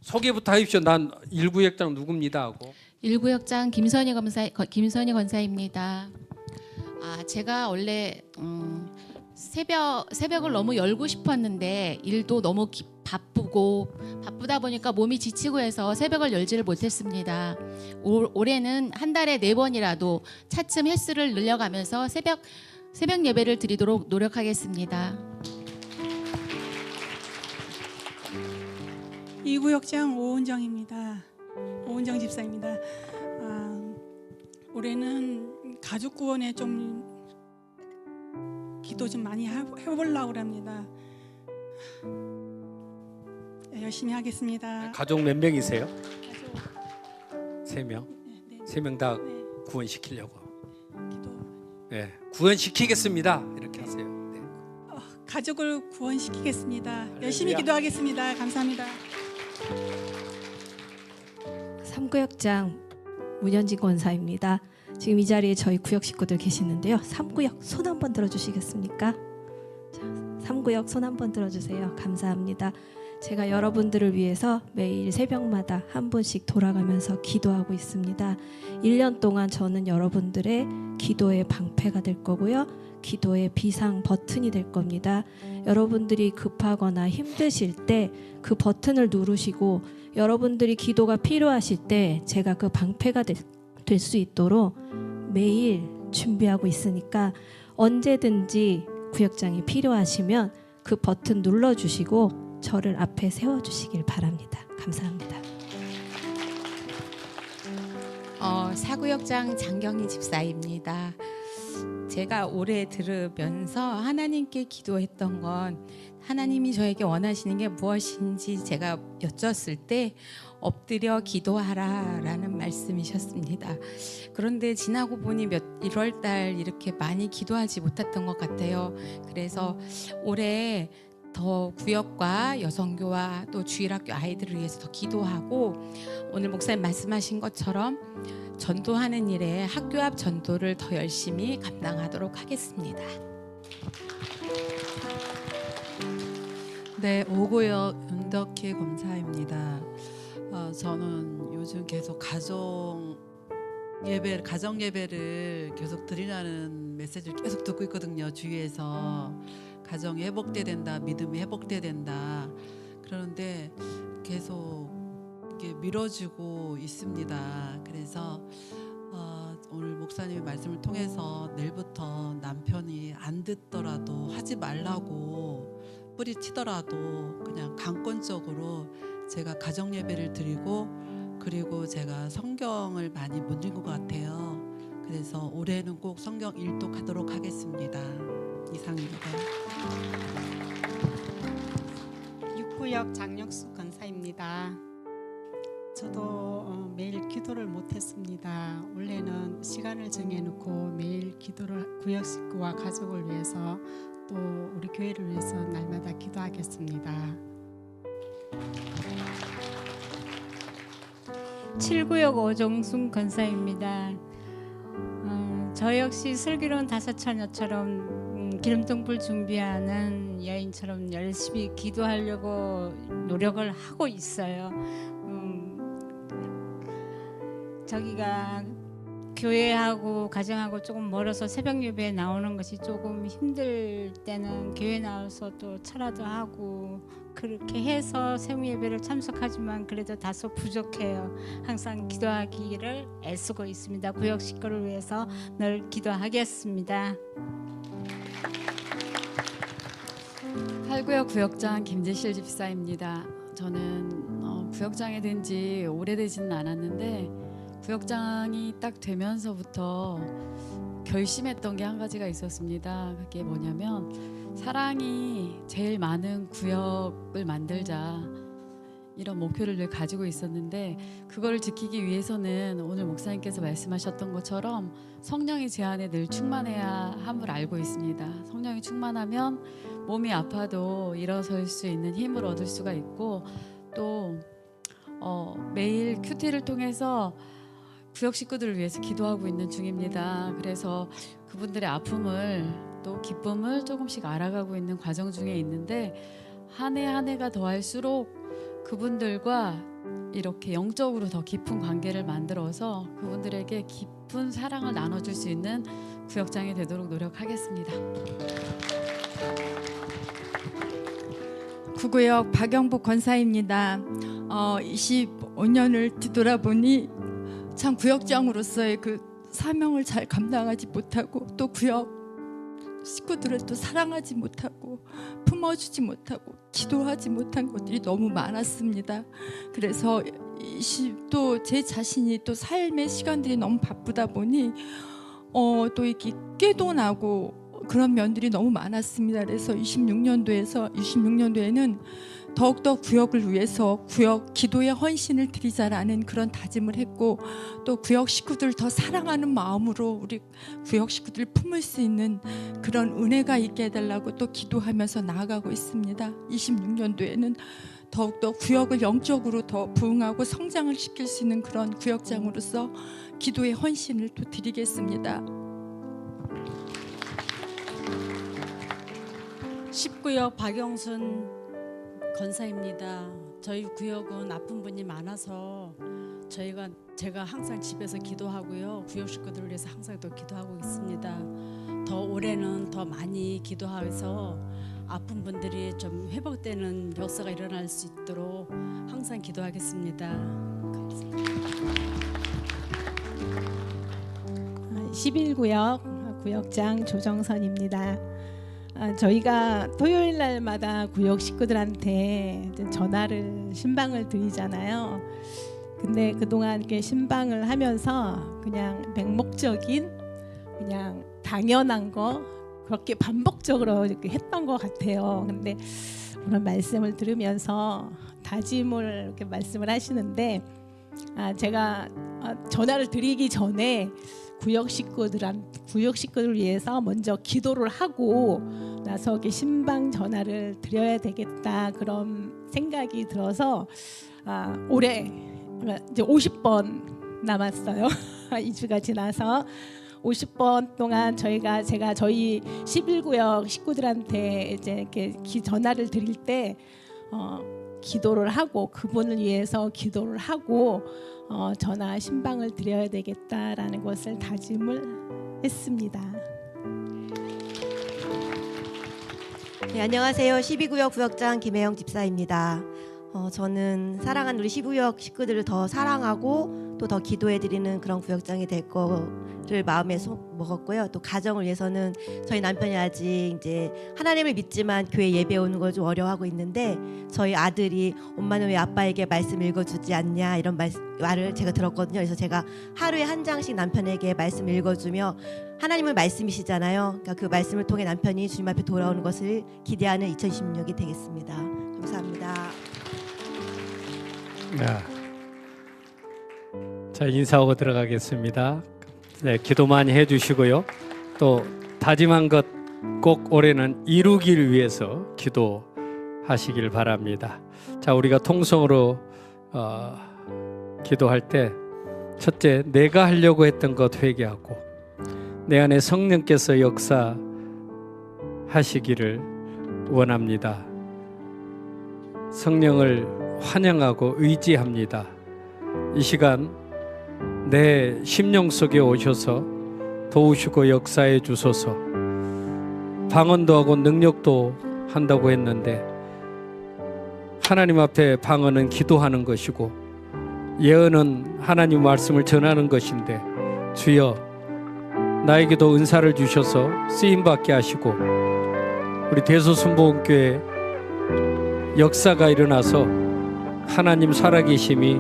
소개부터 하십시오. 난 1구역장 누굽니다 하고. 1구역장 김선희 권사입니다. 제가 원래 새벽을 너무 열고 싶었는데 일도 너무 바쁘다 보니까 몸이 지치고 해서 새벽을 열지를 못했습니다. 올해는 한 달에 4번이라도 차츰 횟수를 늘려가면서 새벽 예배를 드리도록 노력하겠습니다. 2구역장 오은정입니다. 오은정 집사입니다. 올해는 가족 구원에 좀 기도 좀 많이 해보려고 합니다. 열심히 하겠습니다. 가족 몇 명이세요? 가족, 3명. 네, 3명 다 네, 구원시키려고. 기도. 네, 구원시키겠습니다. 이렇게 하세요. 네. 가족을 구원시키겠습니다. 열심히 할렐루야. 기도하겠습니다. 감사합니다. 3구역장 문현진 권사입니다. 지금 이 자리에 저희 구역 식구들 계시는데요. 3구역 손 한번 들어주시겠습니까? 자, 3구역 손 한번 들어주세요. 감사합니다. 제가 여러분들을 위해서 매일 새벽마다 한 분씩 돌아가면서 기도하고 있습니다. 1년 동안 저는 여러분들의 기도의 방패가 될 거고요. 기도의 비상 버튼이 될 겁니다. 여러분들이 급하거나 힘드실 때 그 버튼을 누르시고 여러분들이 기도가 필요하실 때 제가 그 방패가 될 수 있도록 매일 준비하고 있으니까 언제든지 구역장이 필요하시면 그 버튼 눌러주시고 저를 앞에 세워주시길 바랍니다. 감사합니다. 4구역장 장경희 집사입니다. 제가 올해 들으면서 하나님께 기도했던 건 하나님이 저에게 원하시는 게 무엇인지 제가 여쭸을 때 엎드려 기도하라라는 말씀이셨습니다. 그런데 지나고 보니 1월 달 이렇게 많이 기도하지 못했던 것 같아요. 그래서 올해 더 구역과 여성교와 또 주일학교 아이들을 위해서 더 기도하고 오늘 목사님 말씀하신 것처럼 전도하는 일에 학교 앞 전도를 더 열심히 감당하도록 하겠습니다. 네, 5구역 윤덕희 검사입니다. 저는 요즘 계속 가정 예배를 계속 드리라는 메시지를 계속 듣고 있거든요. 주위에서 가정이 회복돼야 된다, 믿음이 회복돼야 된다. 그런데 계속 이게 미뤄지고 있습니다. 그래서 오늘 목사님의 말씀을 통해서 내일부터 남편이 안 듣더라도 하지 말라고 뿌리치더라도 그냥 강권적으로 제가 가정 예배를 드리고 그리고 제가 성경을 많이 못 읽은 것 같아요. 그래서 올해는 꼭 성경 일독하도록 하겠습니다. 이상입니다. 6구역 장영숙 권사입니다. 저도 매일 기도를 못했습니다. 원래는 시간을 정해놓고 매일 기도를 구역 식구와 가족을 위해서 또 우리 교회를 위해서 날마다 기도하겠습니다. 7구역 오정순 권사입니다. 저 역시 슬기로운 다섯 처녀처럼 기름등불 준비하는 여인처럼 열심히 기도하려고 노력을 하고 있어요. 저기가 교회하고 가정하고 조금 멀어서 새벽 예배에 나오는 것이 조금 힘들 때는 교회 나와서 또 철화도 하고 그렇게 해서 새벽 예배를 참석하지만 그래도 다소 부족해요. 항상 기도하기를 애쓰고 있습니다. 구역 식구를 위해서 늘 기도하겠습니다. 8구역 구역장 김재실 집사입니다. 저는 구역장이 된 지 오래되지는 않았는데 구역장이 딱 되면서부터 결심했던 게 한 가지가 있었습니다. 그게 뭐냐면 사랑이 제일 많은 구역을 만들자 이런 목표를 늘 가지고 있었는데 그거를 지키기 위해서는 오늘 목사님께서 말씀하셨던 것처럼 성령이 제 안에 늘 충만해야 함을 알고 있습니다. 성령이 충만하면 몸이 아파도 일어설 수 있는 힘을 얻을 수가 있고 또 매일 큐티를 통해서 구역 식구들을 위해서 기도하고 있는 중입니다. 그래서 그분들의 아픔을 또 기쁨을 조금씩 알아가고 있는 과정 중에 있는데 한 해 한 해가 더할수록 그분들과 이렇게 영적으로 더 깊은 관계를 만들어서 그분들에게 깊은 사랑을 나눠줄 수 있는 구역장이 되도록 노력하겠습니다. 구구역 박영복 권사입니다. 25년을 뒤돌아보니 참 구역장으로서의 그 사명을 잘 감당하지 못하고 또 구역 식구들을 또 사랑하지 못하고 품어주지 못하고 기도하지 못한 것들이 너무 많았습니다. 그래서 또 제 자신이 또 삶의 시간들이 너무 바쁘다 보니 또 이렇게 깨도 나고 그런 면들이 너무 많았습니다. 그래서 26년도에는 더욱더 구역을 위해서 구역 기도의 헌신을 드리자라는 그런 다짐을 했고 또 구역 식구들을 더 사랑하는 마음으로 우리 구역 식구들을 품을 수 있는 그런 은혜가 있게 해달라고 또 기도하면서 나아가고 있습니다. 26년도에는 더욱더 구역을 영적으로 더 부흥하고 성장을 시킬 수 있는 그런 구역장으로서 기도의 헌신을 또 드리겠습니다. 19역 박영순 권사입니다. 저희 구역은 아픈 분이 많아서 제가 항상 집에서 기도하고요. 구역 식구들을 위해서 항상 또 기도하고 있습니다. 더 올해는 더 많이 기도해서 아픈 분들이 좀 회복되는 역사가 일어날 수 있도록 항상 기도하겠습니다. 감사합니다. 11구역 구역장 조정선입니다. 저희가 토요일 날마다 구역 식구들한테 전화를 신방을 드리잖아요. 근데 그동안 이렇게 신방을 하면서 그냥 맹목적인 그냥 당연한 거 그렇게 반복적으로 이렇게 했던 것 같아요. 근데 오늘 말씀을 들으면서 다짐을 이렇게 말씀을 하시는데 제가 전화를 드리기 전에 구역 식구들을 위해서 먼저 기도를 하고 나서 이렇게 신방 전화를 드려야 되겠다 그런 생각이 들어서 올해 이제 50번 남았어요. 2주가 지나서 50번 동안 제가 저희 11구역 식구들한테 이제 이렇게 전화를 드릴 때 기도를 하고 그분을 위해서 기도를 하고 전화 신방을 드려야 되겠다라는 것을 다짐을 했습니다. 네, 안녕하세요. 12구역 구역장 김혜영 집사입니다. 저는 사랑하는 우리 12구역 식구들을 더 사랑하고 또 더 기도해드리는 그런 구역장이 될 거를 마음에 먹었고요. 또 가정을 위해서는 저희 남편이 아직 이제 하나님을 믿지만 교회 예배 오는 걸 좀 어려워하고 있는데 저희 아들이 엄마는 왜 아빠에게 말씀 읽어주지 않냐 이런 말을 제가 들었거든요. 그래서 제가 하루에 한 장씩 남편에게 말씀 읽어주며 하나님은 말씀이시잖아요. 그러니까 그 말씀을 통해 남편이 주님 앞에 돌아오는 것을 기대하는 2016이 되겠습니다. 감사합니다. 네. 자, 인사하고 들어가겠습니다. 네, 기도 많이 해주시고요. 또 다짐한 것 꼭 올해는 이루길 위해서 기도하시길 바랍니다. 자, 우리가 통성으로 기도할 때 첫째, 내가 하려고 했던 것 회개하고 내 안에 성령께서 역사하시기를 원합니다. 성령을 환영하고 의지합니다. 이 시간 내 심령 속에 오셔서 도우시고 역사해 주소서. 방언도 하고 능력도 한다고 했는데 하나님 앞에 방언은 기도하는 것이고 예언은 하나님 말씀을 전하는 것인데 주여 나에게도 은사를 주셔서 쓰임받게 하시고 우리 대소순복음교회 역사가 일어나서 하나님 살아계심이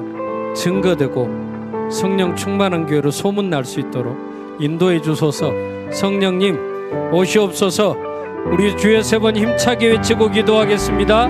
증거되고 성령 충만한 교회로 소문날 수 있도록 인도해 주소서. 성령님 오시옵소서. 우리 주여 세 번 힘차게 외치고 기도하겠습니다.